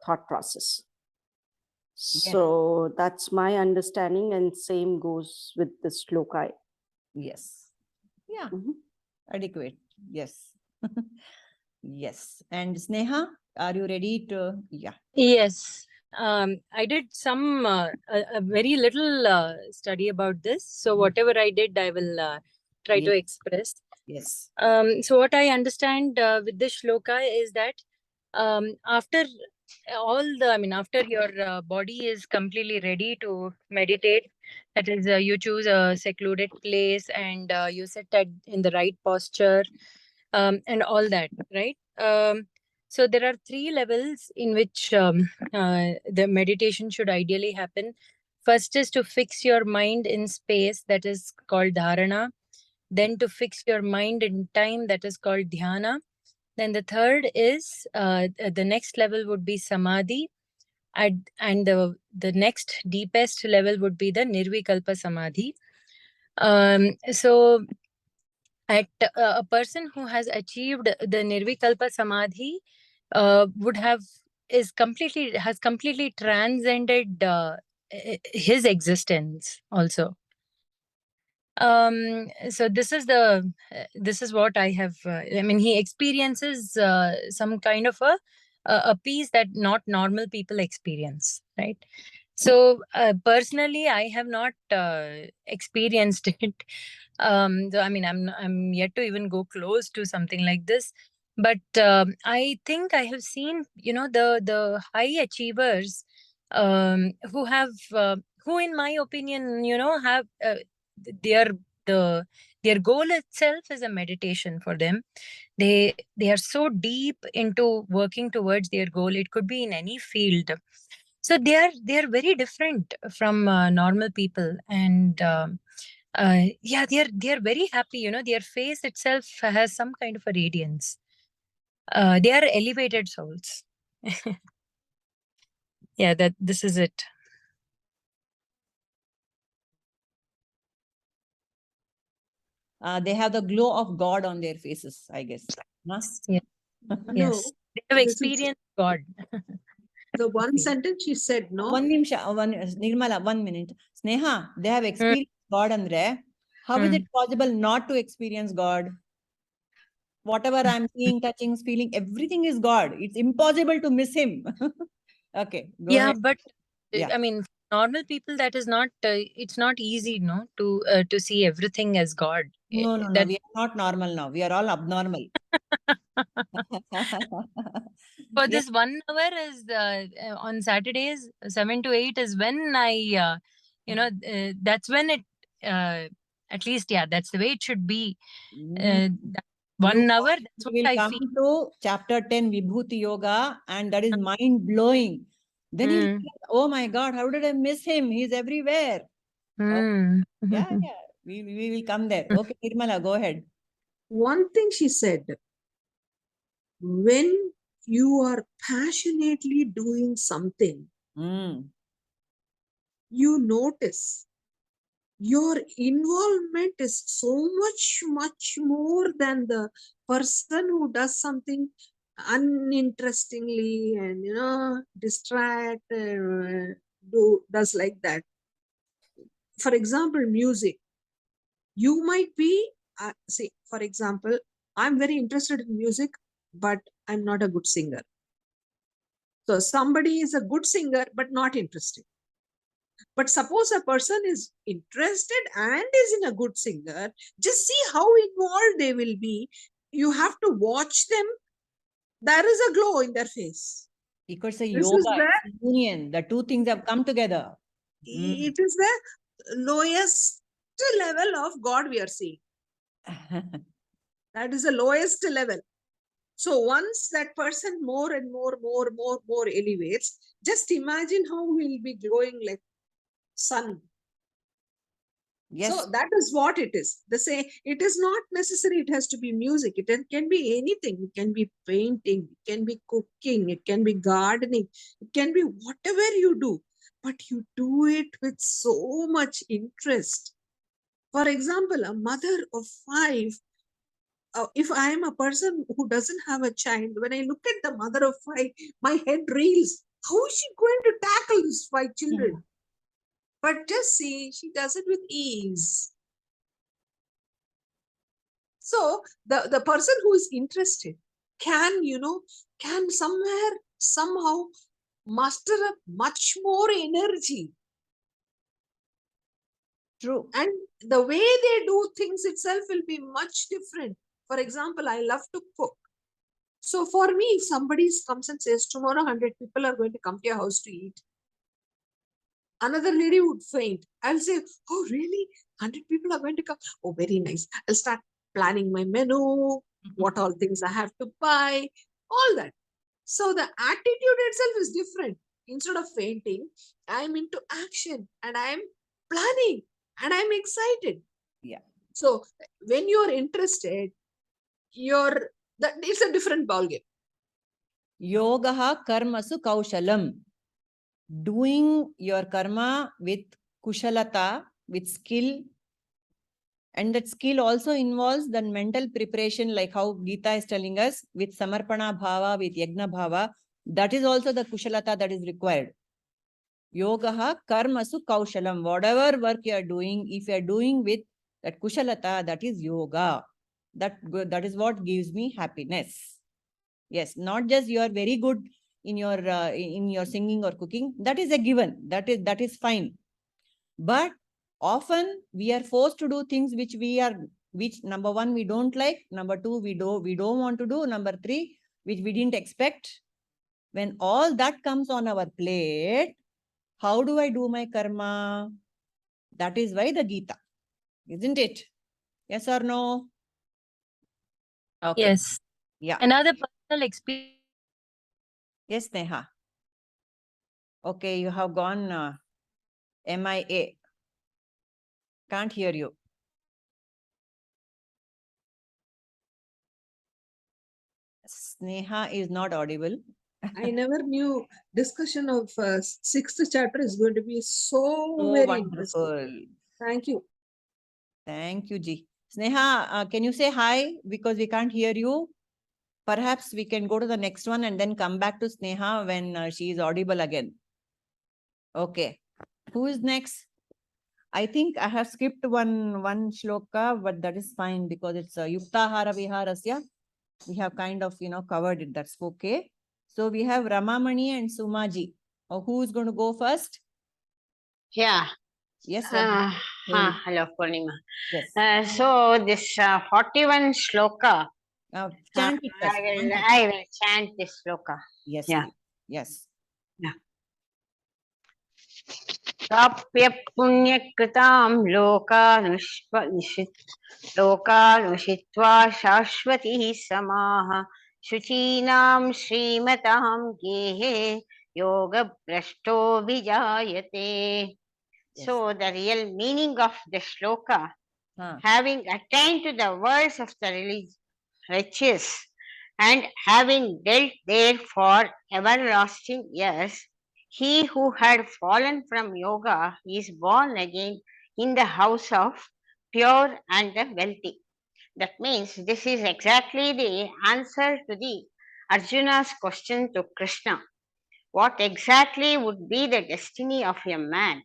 thought process. So that's my understanding, and same goes with the shloka. Yes. Yeah. Mhm. Adequate. Yes. Yes. And Sneha, are you ready to? Yeah. Yes. I did some a very little study about this. So whatever I did, I will try to Yes. express. Yes. So what I understand with this shloka is that after after your body is completely ready to meditate, that is, you choose a secluded place and you sit in the right posture, and all that, right? So there are 3 levels in which the meditation should ideally happen. First is to fix your mind in space, that is called dharana. Then to fix your mind in time, that is called dhyana. Then the third is the next level would be samadhi, and the next deepest level would be the nirvikalpa samadhi. So at a person who has achieved the nirvikalpa samadhi has completely transcended his existence also. So this is what I have, he experiences some kind of a peace that not normal people experience, right? So personally I have not experienced it, So, I mean, I'm yet to even go close to something like this. But I think I have seen, the high achievers, who have, who, in my opinion, have their the their goal itself is a meditation for them. They are so deep into working towards their goal. It could be in any field. So they are very different from normal people, and yeah, they are very happy. Their face itself has some kind of a radiance. They are elevated souls. Yeah, that this is it. They have the glow of God on their faces, I guess. Huh? Yeah. No, Yes, they have this is experienced God. the one sentence she said, no? One ನಿಮಿಷ, Nirmala, 1 minute. Sneha, they have experienced God andre. How is it possible not to experience God? Whatever I'm seeing, touching, feeling, everything is God. It's impossible to miss him. Okay, go Yeah, ahead. but Yeah. I mean, normal people, that is not. It's not easy, no, to see everything as God. No, no, no. That We are not normal now. We are all abnormal. for Yeah. this 1 hour is on Saturdays, 7 to 8 is when I, that's when it, at least, yeah, that's the way it should be. That You 1 hour, that's what will I come feel. to chapter 10, Vibhuti Yoga, and that is mind blowing. Then you Mm. think, oh my God, how did I miss him? He's everywhere. Mm. Yeah, yeah. We will come there. Okay, Nirmala, go ahead. One thing she said, when you are passionately doing something, Mm. you notice your involvement is so much more than the person who does something uninterestingly and distract does like that. For example, music. You might be say, for example, I'm very interested in music, but I'm not a good singer. So somebody is a good singer but not interested. But suppose a person is interested and is in a good singer, just see how involved they will be. You have to watch them. There is a glow in their face. Because a This yoga, is the it's a union. The two things have come together. Mm. it is the lowest level of God we are seeing. That is the lowest level. So once that person more and more elevates, just imagine how we'll be glowing like sun. Yes. So that is what it is. The say it is not necessary. It has to be music. It can be anything. It can be painting. It can be cooking. It can be gardening. It can be whatever you do, but you do it with so much interest. For example, a mother of 5. If I am a person who doesn't have a child, when I look at the mother of 5, my head reels. How is she going to tackle these 5 children? But just see, she does it with ease. So the person who is interested can, can somehow muster up much more energy. True. And the way they do things itself will be much different. For example, I love to cook. So for me, if somebody comes and says, tomorrow 100 people are going to come to your house to eat, another lady would faint. I'll say, oh, really? 100 people are going to come? Oh, very nice. I'll start planning my menu, what all things I have to buy, all that. So the attitude itself is different. Instead of fainting, I'm into action and I'm planning and I'm excited. Yeah. So when you're interested, it's a different ballgame. Yogaha karmasu kaushalam. Doing your karma with kushalata, with skill. And that skill also involves the mental preparation, like how Gita is telling us, with samarpana bhava, with yagna bhava. That is also the kushalata that is required. Yogaha karmasu kaushalam. Whatever work you are doing, if you are doing with that kushalata, that is yoga. That is what gives me happiness. Yes, not just you are very good in your singing or cooking. That is a given. That is fine. But Often we are forced to do things which number one, we don't like. Number two, we don't want to do. Number three, which we didn't expect. When all that comes on our plate, how do I do my karma? That is why the Gita, isn't it? Yes or no? Okay. Yes. Yeah. Another personal experience. Yes, Neha. Okay, you have gone MIA. Can't hear you. Sneha is not audible. I never knew discussion of sixth chapter is going to be so So very wonderful. interesting. Thank you. Thank you, Ji. Sneha, can you say hi? Because we can't hear you. Perhaps we can go to the next one and then come back to Sneha when she is audible again. Okay. Who is next? I think I have skipped one shloka, but that is fine because it's Yuktahara Viharasya. We have kind of, covered it. That's okay. So we have Ramamani and Sumaji. Who is going to go first? Yeah. Yes. Ram. Hello, Purnima. Yes. So this 41 shloka. Chant it first. I will chant this shloka. Yes. Yeah. Please. Yes. Yeah. Tapya punyakritam lokanushitva shashvati samaha shuchinam srimataham gehe yoga brashto vijayate. So the real meaning of the shloka, having attained to the words of the riches and having dealt there for everlasting years, he who had fallen from yoga is born again in the house of pure and the wealthy. That means this is exactly the answer to the Arjuna's question to Krishna. What exactly would be the destiny of a man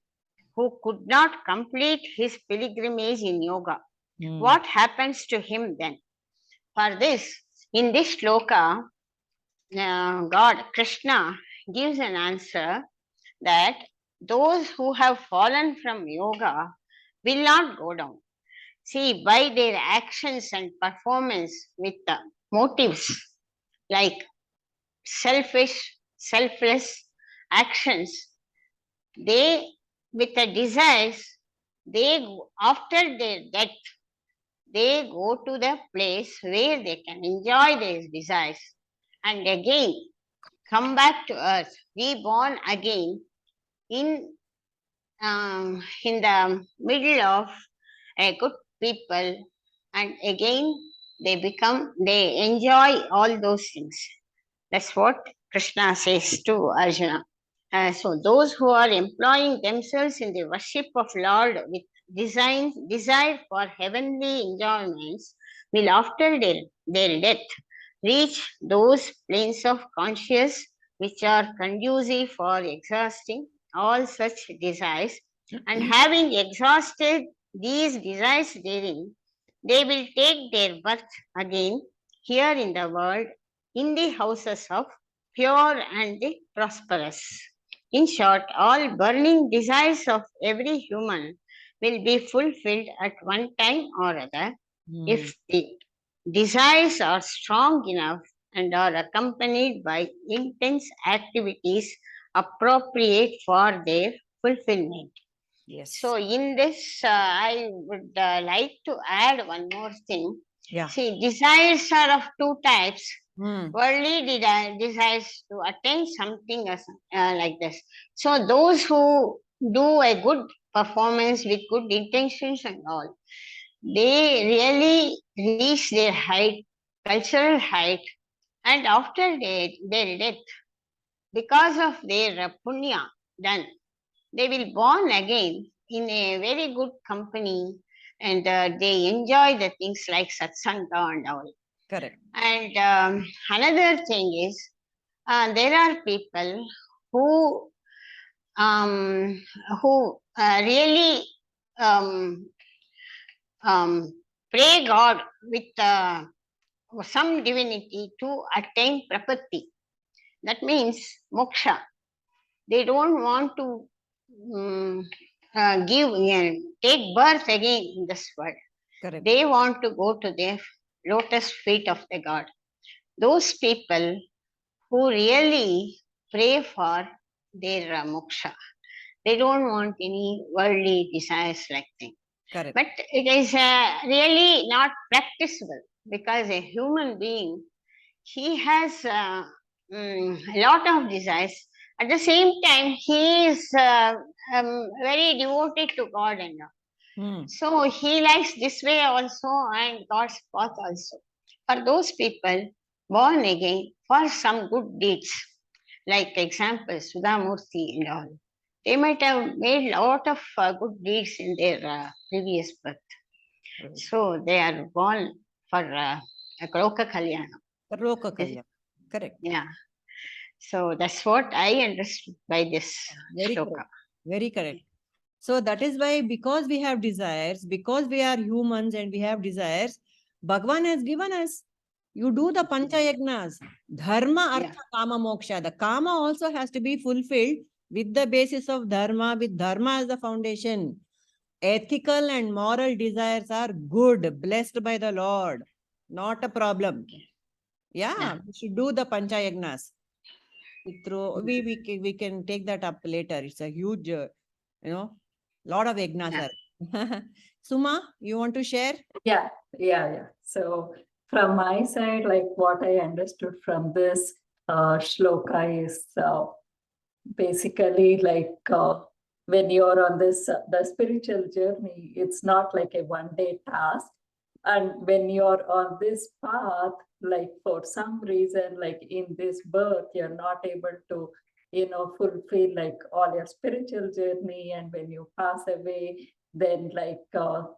who could not complete his pilgrimage in yoga? What happens to him then? For this, in this shloka, God, Krishna, gives an answer that those who have fallen from yoga will not go down. See, by their actions and performance with the motives like selfless actions, they, with the desires, after their death, they go to the place where they can enjoy their desires and again come back to earth, reborn again in the middle of a good people, and again they enjoy all those things. That's what Krishna says to Arjuna. So those who are employing themselves in the worship of Lord with desire for heavenly enjoyments will after their death reach those planes of conscious which are conducive for exhausting all such desires, and having exhausted these desires therein, they will take their birth again here in the world in the houses of pure and the prosperous. In short, all burning desires of every human will be fulfilled at one time or other if the desires are strong enough and are accompanied by intense activities appropriate for their fulfillment. Yes. So in this, I would like to add one more thing. Yeah. See, desires are of two types. Worldly desires to attain something like this. So those who do a good performance with good intentions and all, they really reach their height, cultural height, and after their death, because of their punya done, they will born again in a very good company, and they enjoy the things like satsanga and all. Correct. And another thing is, there are people who really pray God with some divinity to attain prapatti. That means moksha. They don't want to take birth again in this world. Correct. They want to go to the lotus feet of the God. Those people who really pray for their moksha, they don't want any worldly desires like thing. Correct. But it is really not practicable, because a human being, he has a lot of desires. At the same time, he is very devoted to God and all. Hmm. So he likes this way also and God's path also. For those people born again for some good deeds, like example Sudhamurti and all, they might have made a lot of good deeds in their previous birth. Right. So they are born for a Loka Kalyana. Loka Kalyan. Correct. Yeah. So that's what I understood by this Very shloka. correct. Very correct. So that is why, because we have desires, because we are humans and we have desires, Bhagavan has given us. You do the Pancha Yagnas, Dharma, Artha, Yeah. Kama, Moksha. The Kama also has to be fulfilled with the basis of Dharma, with Dharma as the foundation. Ethical and moral desires are good, blessed by the Lord. Not a problem. Yeah, we should do the Pancha Yagnas. We can take that up later. It's a huge, lot of yagnas are. Suma, you want to share? Yeah. So from my side, like what I understood from this shloka is basically like when you're on this the spiritual journey, it's not like a one-day task. And when you're on this path, like for some reason, like in this birth, you're not able to, fulfill like all your spiritual journey. And when you pass away, then like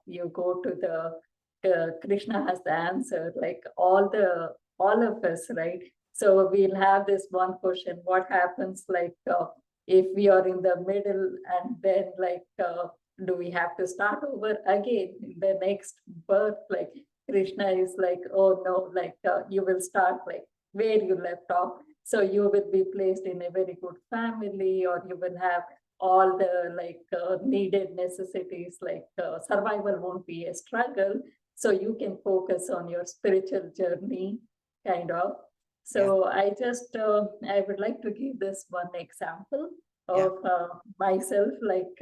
you go to the Krishna has the answer, like all of us, right? So we'll have this one question: what happens like if we are in the middle, and then like do we have to start over again in the next birth? Like Krishna is like, oh no, like you will start like where you left off. So you will be placed in a very good family, or you will have all the like needed necessities, like survival won't be a struggle. So you can focus on your spiritual journey, kind of. So I just, I would like to give this one example of myself, like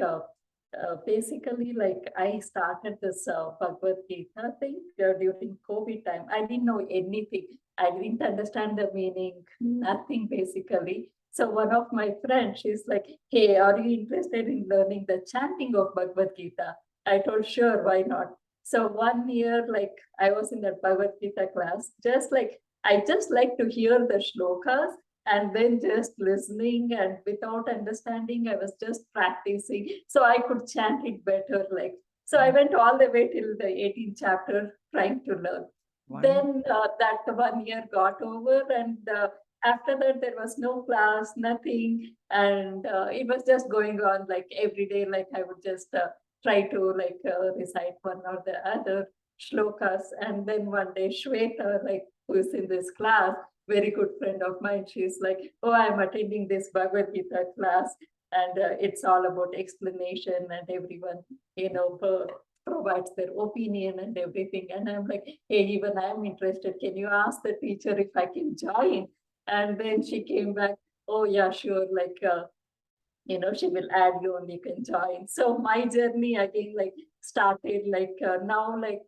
basically, like I started this Bhagavad Gita thing during COVID time. I didn't know anything. I didn't understand the meaning, nothing basically. So one of my friends, she's like, hey, are you interested in learning the chanting of Bhagavad Gita? I told, sure, why not? So 1 year, like I was in that Bhagavad Gita class, just like, I just like to hear the shlokas and then just listening, and without understanding, I was just practicing. So I could chant it better. Like, so I went all the way till the 18th chapter trying to learn. Then that 1 year got over, and after that, there was no class, nothing. And it was just going on like every day, like I would just try to like recite one or the other shlokas. And then one day, Shweta, like who is in this class, very good friend of mine, she's like, oh, I'm attending this Bhagavad Gita class, and it's all about explanation, and everyone, provides their opinion and everything. And I'm like, hey, even I'm interested. Can you ask the teacher if I can join? And then she came back, oh yeah, sure. Like, she will add you and you can join. So my journey again, like started like now, like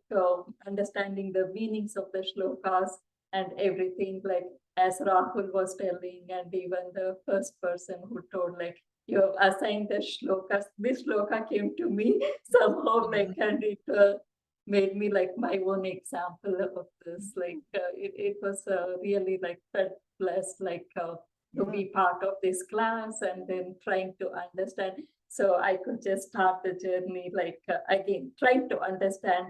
understanding the meanings of the shlokas and everything, like as Rahul was telling, and even the first person who told, like, you have assigned the shlokas. This shloka came to me somehow, like, and it made me like my own example of this. Like, it was really like felt blessed, like to be part of this class and then trying to understand. So I could just start the journey, like again, trying to understand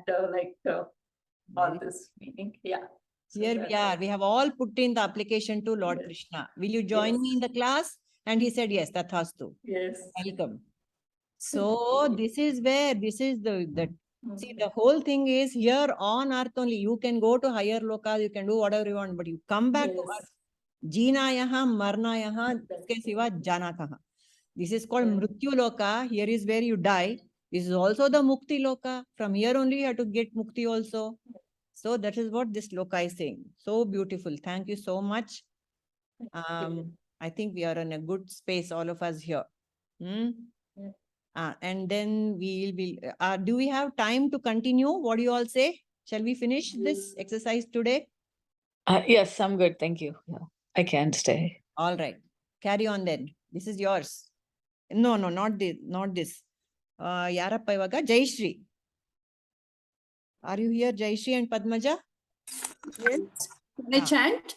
all this meaning. Yeah. So Here we are. We have all put in the application to Lord Yes. Krishna. Will you join me in the class? And he said, yes, tathastu. Yes. Welcome. So this is where, this is see, the whole thing is here on earth only. You can go to higher lokas, you can do whatever you want, but you come back to Yes. earth. Jeena yaha, marna yaha, iske siva jana kaha. This is called Mrityu Loka. Here is where you die. This is also the Mukti Loka. From here only you have to get Mukti also. So that is what this Loka is saying. So beautiful. Thank you so much. I think we are in a good space, all of us here. And then we will, do we have time to continue? What do you all say? Shall we finish this exercise today? Yes, I'm good. Thank you. Yeah, I can stay. All right. Carry on then. This is yours. No, not this. Not this. Yarappa ivaga Jayashree. Are you here, Jayashree and Padmaja? Yes. Can I chant?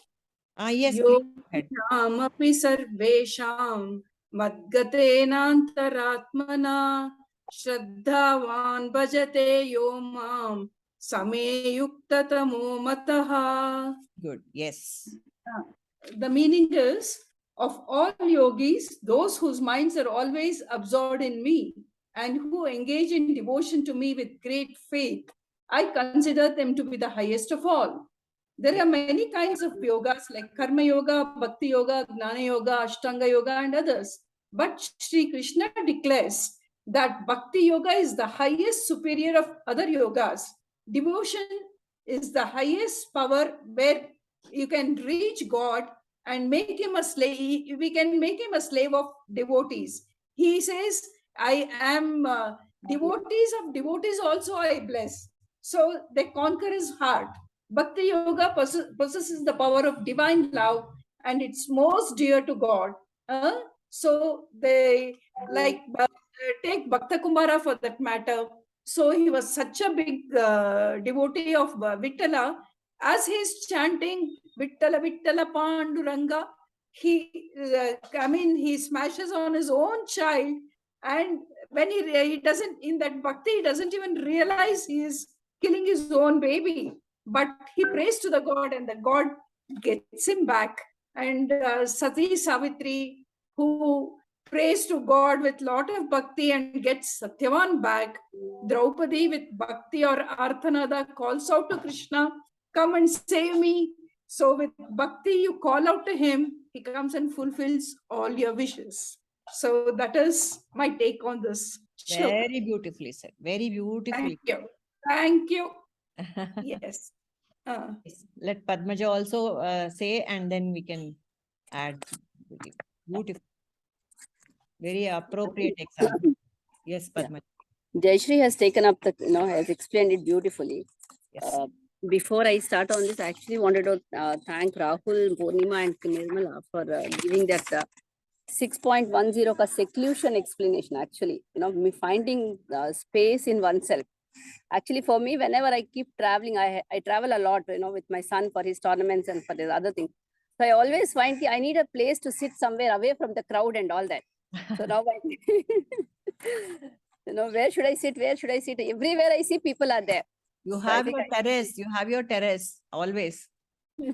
Yes, please. Go ahead. Yogyamapi sarvesham madgatenantaratmana shraddhavan bhajate yomam sameyuktatamo mataha. Good. Yes. The meaning is, of all yogis, those whose minds are always absorbed in me and who engage in devotion to me with great faith, I consider them to be the highest of all. There are many kinds of yogas like Karma Yoga, Bhakti Yoga, Gnana Yoga, Ashtanga Yoga, and others. But Sri Krishna declares that Bhakti Yoga is the highest superior of other yogas. Devotion is the highest power where you can reach God and make him a slave. We can make him a slave of devotees. He says, I am devotees of devotees also I bless. So they conquer his heart. Bhakti Yoga possesses the power of divine love and it's most dear to God. So they take Bhakta Kumara for that matter. So he was such a big devotee of Vittala. As he's chanting Vittala Vittala Panduranga, he smashes on his own child, and when he doesn't, in that bhakti, he doesn't even realize he is killing his own baby, but he prays to the God and the God gets him back. And Sati Savitri, who prays to God with lot of bhakti and gets Satyavan back. Draupadi with bhakti or Arthanada calls out to Krishna, come and save me. So with bhakti, you call out to him, he comes and fulfills all your wishes. So that is my take on this. Very beautifully said. Very beautifully. Thank you. Thank you. Yes. Let Padmaja also say, and then we can add. Beautiful. Very appropriate example. Yes, Padmaja. Jayashree has taken up the, has explained it beautifully. Yes. Before I start on this, I actually wanted to thank Rahul, Purnima and Nirmala for giving that 6.10 ka seclusion explanation. Actually, me finding space in oneself. Actually, for me, whenever I keep traveling, I travel a lot, with my son for his tournaments and for his other things. So I always find I need a place to sit somewhere away from the crowd and all that. So now where should I sit? Where should I sit? Everywhere I see people are there. You have your terrace. You have your terrace always. No,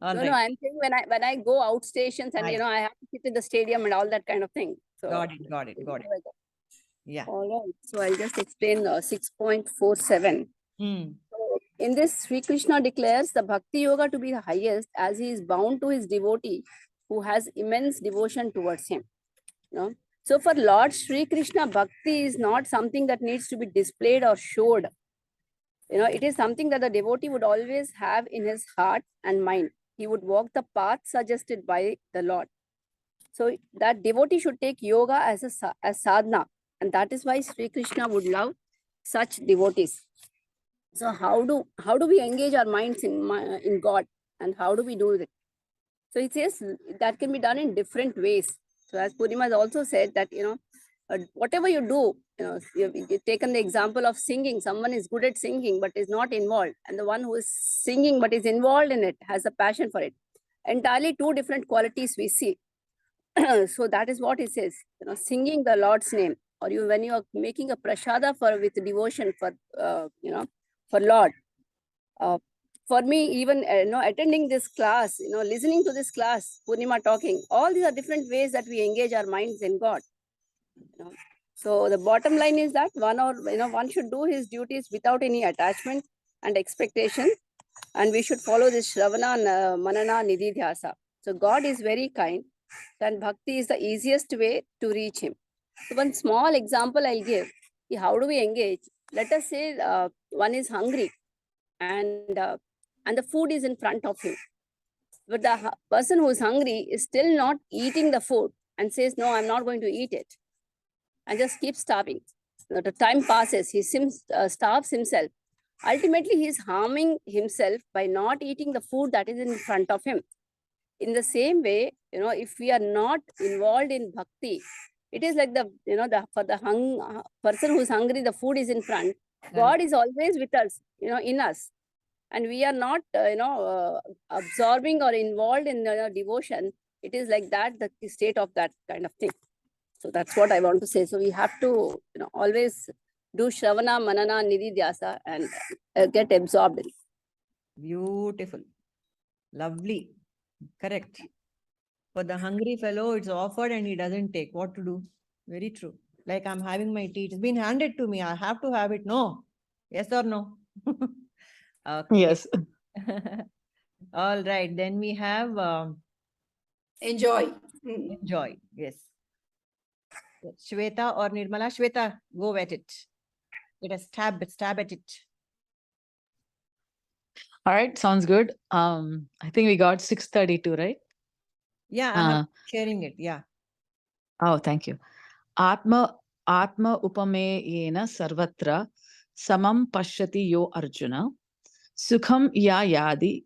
I'm saying when I go out stations and I have to sit in the stadium and all that kind of thing. So, got it. Yeah. All right. So I'll just explain 6.47. So in this, Sri Krishna declares the Bhakti Yoga to be the highest as he is bound to his devotee who has immense devotion towards him. So for Lord Sri Krishna, Bhakti is not something that needs to be displayed or showed. It is something that the devotee would always have in his heart and mind. He would walk the path suggested by the Lord. So that devotee should take yoga as sadhana. And that is why Sri Krishna would love such devotees. So how do we engage our minds in God, and how do we do it? So it says that can be done in different ways. So as Purnima has also said that, whatever you do, you've taken the example of singing. Someone is good at singing but is not involved. And the one who is singing but is involved in it, has a passion for it. Entirely two different qualities we see. So that is what it says, singing the Lord's name, or when you are making a prasada with devotion for, for Lord. For me, even attending this class, listening to this class, Purnima talking, all these are different ways that we engage our minds in God. So the bottom line is that one should do his duties without any attachment and expectation, and we should follow this Shravana, Manana, Nidhi, Dhyasa. So God is very kind. then bhakti is the easiest way to reach him. So one small example I'll give. How do we engage? Let us say one is hungry and the food is in front of him. But the person who is hungry is still not eating the food and says, no, I'm not going to eat it. And just keeps starving. The time passes, he starves himself. Ultimately, he is harming himself by not eating the food that is in front of him. In the same way, if we are not involved in bhakti, it is like for the person who is hungry, the food is in front. God is always with us, in us. And we are not, absorbing or involved in devotion. It is like that, the state of that kind of thing. So that's what I want to say. So we have to, always do Shravana, Manana, Nididhyasa and get absorbed in it. Beautiful. Lovely. Correct. For the hungry fellow, it's offered and he doesn't take. What to do? Very true. Like I'm having my tea. It's been handed to me. I have to have it. No. Yes or no? Okay. Yes. All right. Then we have Enjoy. enjoy. Yes. Shweta or Nirmala? Shweta, go at it. Let us stab at it. All right, sounds good. I think we got 632, right? Yeah, I have sharing it. Yeah. Oh, thank you. Atma upameyena sarvatra samam pashyati yo Arjuna sukham ya yadi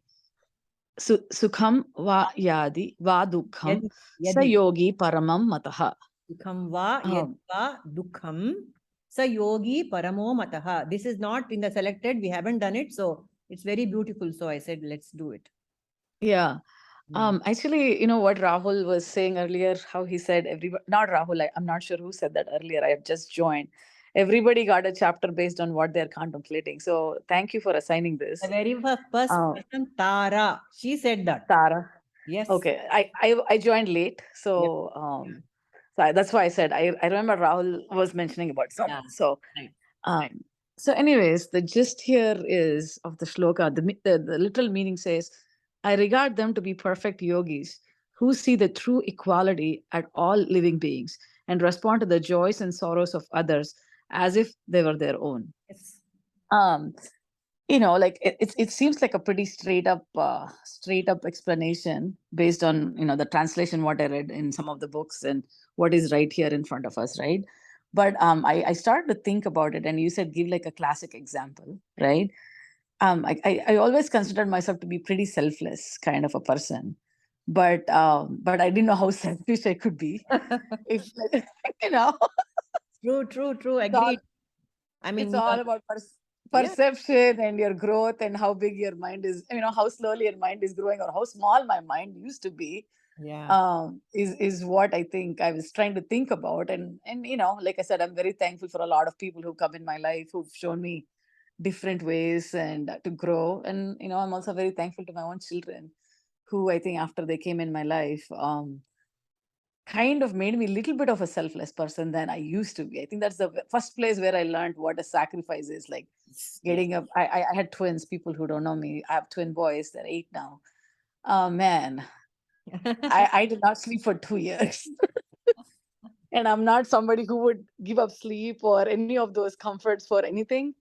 sukham va yadi va dukham sa yogi paramam mataha. Dukham va yadva dukham sa yogi paramo mataha. This is not in the selected. We haven't done it. So it's very beautiful. So I said, let's do it. Yeah. Actually, what Rahul was saying earlier, how he said everybody, not Rahul, I'm not sure who said that earlier. I have just joined. Everybody got a chapter based on what they're contemplating. So thank you for assigning this. The very first person, Tara, she said that. Tara. Yes. Okay. I joined late. So, so that's why I said, I remember Rahul was mentioning about someone. Yeah. So, Right. So anyways, the gist here is of the shloka, the literal meaning says, I regard them to be perfect yogis who see the true equality at all living beings and respond to the joys and sorrows of others as if they were their own. Yes. Like it seems like a pretty straight up explanation based on the translation what I read in some of the books and what is right here in front of us, right? But I started to think about it, and you said give like a classic example, right? I always considered myself to be pretty selfless kind of a person, but I didn't know how selfish I could be. If True. Agreed. I mean, it's all about perception and your growth and how big your mind is, how slowly your mind is growing or how small my mind used to be. Yeah. Is what I think I was trying to think about. And like I said, I'm very thankful for a lot of people who come in my life who've shown me different ways and to grow. And I'm also very thankful to my own children who I think after they came in my life kind of made me a little bit of a selfless person than I used to be. I think that's the first place where I learned what a sacrifice is, like getting up. I had twins. People who don't know me, I have twin boys. They're 8 now. Man, I did not sleep for 2 years. And I'm not somebody who would give up sleep or any of those comforts for anything.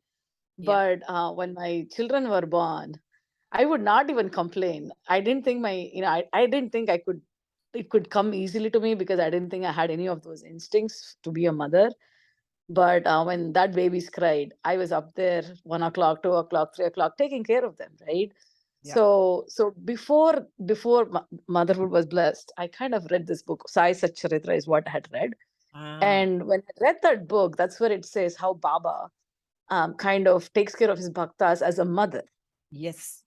But when my children were born, I would not even complain. I didn't think I didn't think it could come easily to me because I didn't think I had any of those instincts to be a mother. But when that babies cried, I was up there 1 o'clock, 2 o'clock, 3 o'clock, taking care of them, right? Yeah. So before motherhood was blessed, I kind of read this book. Sai Satcharitra is what I had read. And when I read that book, that's where it says how Baba kind of takes care of his bhaktas as a mother. Yes.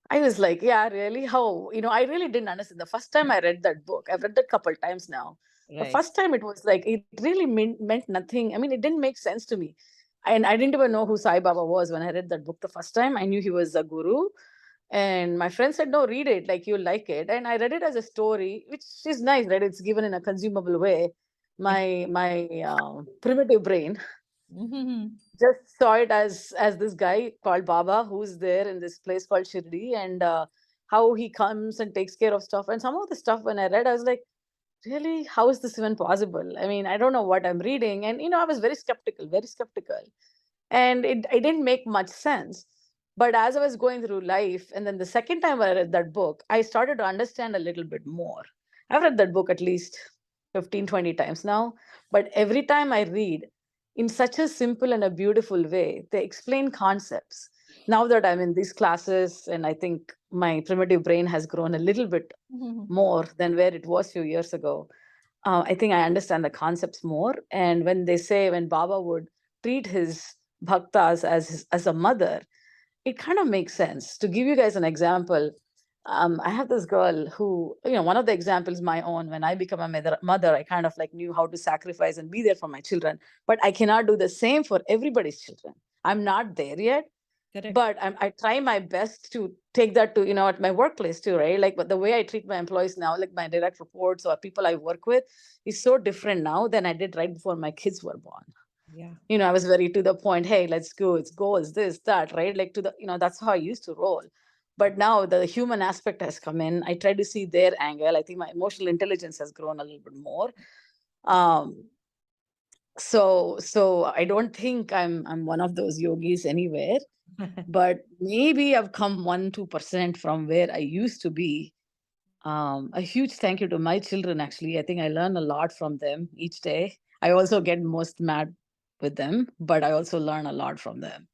I was like, yeah, really? How? I really didn't understand. The first time I read that book, I've read that a couple times now. Right. The first time it was like, it really meant nothing. I mean, it didn't make sense to me. And I didn't even know who Sai Baba was when I read that book the first time. I knew he was a guru. And my friend said, no, read it, like you'll like it. And I read it as a story, which is nice, right? It's given in a consumable way. My primitive brain just saw it as this guy called Baba who's there in this place called Shirdi, and how he comes and takes care of stuff. And some of the stuff when I read, I was like, really, how is this even possible? I mean, I don't know what I'm reading. And, I was very skeptical, very skeptical. And it didn't make much sense. But as I was going through life, and then the second time I read that book, I started to understand a little bit more. I've read that book at least 15, 20 times now. But every time I read, in such a simple and a beautiful way, they explain concepts. Now that I'm in these classes, and I think my primitive brain has grown a little bit more than where it was a few years ago, I think I understand the concepts more. And when they say, when Baba would treat his bhaktas as a mother, it kind of makes sense. To give you guys an example, I have this girl who, one of the examples, my own, when I become a mother, I kind of like knew how to sacrifice and be there for my children. But I cannot do the same for everybody's children. I'm not there yet. Correct. But I try my best to take that to, at my workplace too, right? Like, but the way I treat my employees now, like my direct reports or people I work with, is so different now than I did right before my kids were born. Yeah. I was very to the point, hey, let's go, it's goals, this, that, right? Like that's how I used to roll. But now the human aspect has come in. I try to see their angle. I think my emotional intelligence has grown a little bit more. So I don't think I'm one of those yogis anywhere, but maybe I've come 1-2% from where I used to be. A huge thank you to my children. Actually, I think I learn a lot from them each day. I also get most mad with them, but I also learn a lot from them.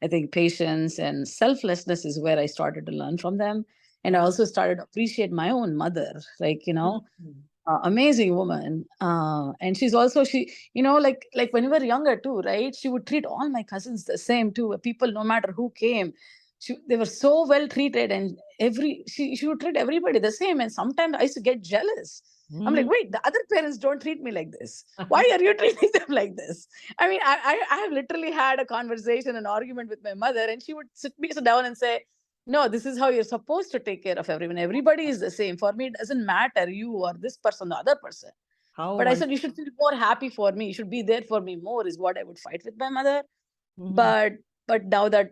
I think patience and selflessness is where I started to learn from them. And I also started to appreciate my own mother, like, amazing woman. And she's also, like when we were younger too, right? She would treat all my cousins the same too. People, no matter who came, they were so well treated, and she would treat everybody the same. And sometimes I used to get jealous. I'm like, wait, the other parents don't treat me like this. Why are you treating them like this? I mean, I have literally had a conversation, an argument with my mother, and she would sit me down and say, no, this is how you're supposed to take care of everyone. Everybody is the same. For me, it doesn't matter you or this person, the other person. How But I said, you should feel more happy for me. You should be there for me more, is what I would fight with my mother. But now that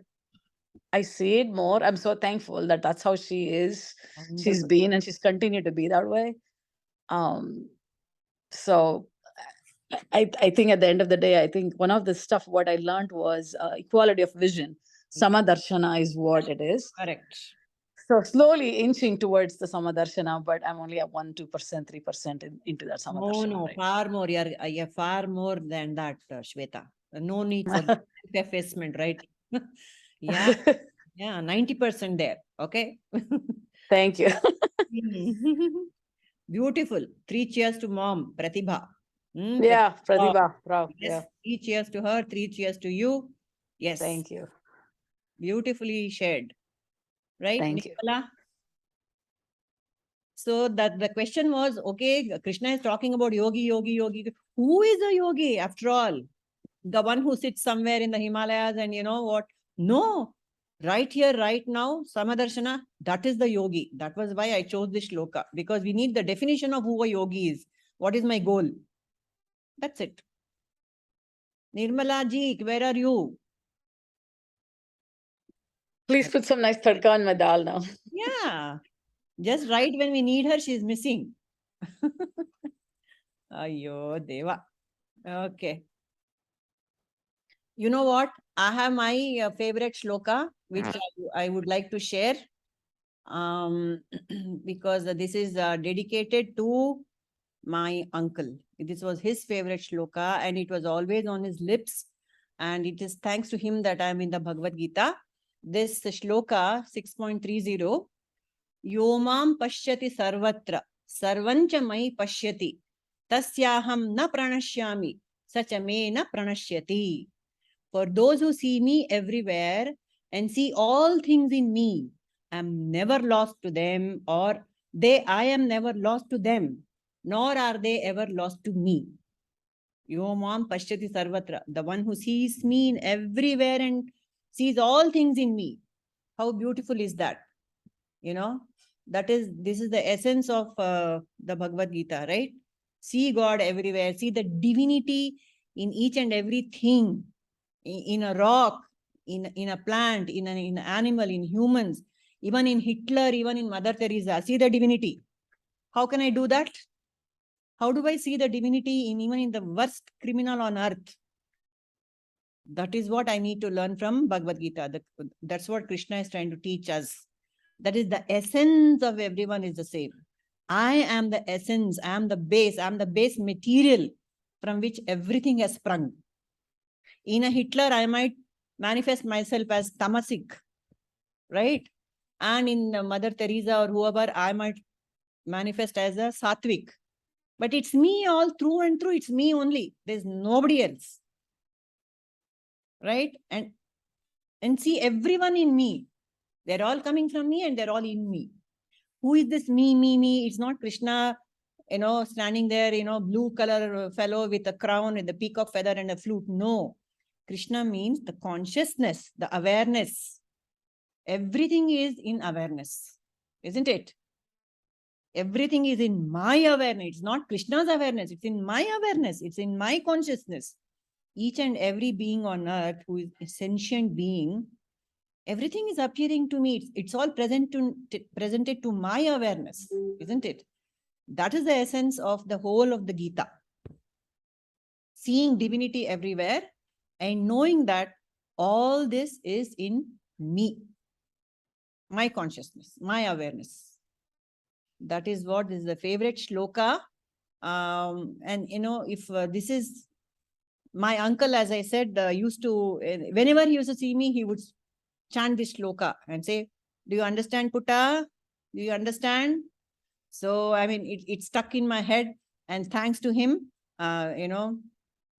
I see it more, I'm so thankful that that's how she is. She's been, and she's continued to be that way. So I think at the end of the day, I think one of the stuff what I learned was equality of vision. Samadarshana is what it is. Correct. So slowly inching towards the Samadarshana, but I'm only at 1-2%, 3% into that Samadarshana. No, right? far more. You're far more than that, Shweta. No need for effacement, right? Yeah, 90% there. Okay. Thank you. Beautiful. 3 cheers to mom, Pratibha. Yeah, Pratibha. Bravo. Yes, Yeah. 3 cheers to her, 3 cheers to you. Yes. Thank you. Beautifully shared. Right? Thank you. Nirmala? So that the question was, okay, Krishna is talking about yogi. Who is a yogi after all? The one who sits somewhere in the Himalayas and you know what? No, right here, right now, Samadarshana, that is the yogi. That was why I chose this shloka, because we need the definition of who a yogi is. What is my goal? That's it. Nirmala ji, where are you? Please put some nice tadka on my dal now. Yeah. Just right when we need her, she's missing. Ayyo, Deva. Okay. You know what? I have my favorite shloka, which I would like to share. Because this is dedicated to my uncle. This was his favorite shloka, and it was always on his lips. And it is thanks to him that I am in the Bhagavad Gita. This shloka 6.30. Yomam pashyati sarvatra, sarvancha mai pashyati, tasyaham na pranashyami, sacha me na pranashyati. For those who see me everywhere and see all things in me, I am never lost to them, or I am never lost to them, nor are they ever lost to me. Yomam pashyati sarvatra, the one who sees me everywhere and sees all things in me. How beautiful is that? You know, this is the essence of the Bhagavad Gita, right? See God everywhere, see the divinity in each and everything, in a rock, in a plant, in an animal, in humans, even in Hitler, even in Mother Teresa. See the divinity. How can I do that? How do I see the divinity in even in the worst criminal on earth? That is what I need to learn from Bhagavad Gita. That's what Krishna is trying to teach us. That is the essence of everyone is the same. I am the essence, I am the base material from which everything has sprung. In a Hitler, I might manifest myself as tamasic, right? And in Mother Teresa or whoever, I might manifest as a sattvic. But it's me all through and through, it's me only. There's nobody else. Right? And see everyone in me. They're all coming from me and they're all in me. Who is this me? It's not Krishna, standing there, blue color fellow with a crown and the peacock feather and a flute. No. Krishna means the consciousness, the awareness. Everything is in awareness, isn't it? Everything is in my awareness. It's not Krishna's awareness. It's in my awareness. It's in my consciousness. Each and every being on earth who is a sentient being, everything is appearing to me. It's all presented to my awareness, isn't it? That is the essence of the whole of the Gita. Seeing divinity everywhere and knowing that all this is in me, my consciousness, my awareness. That is what is the favorite shloka. And if this is my uncle, as I said, used to, whenever he used to see me, he would chant this shloka and say, do you understand, Putta? Do you understand? So, I mean, it stuck in my head, and thanks to him,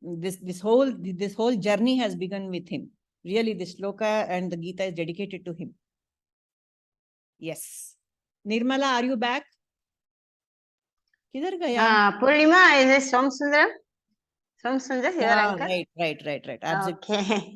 this whole journey has begun with him. Really, this shloka and the Gita is dedicated to him. Yes. Nirmala, are you back? Kidhar gaya? Purnima, is it Somsundar? Somsundar, your uncle? Right. Absolutely. Okay.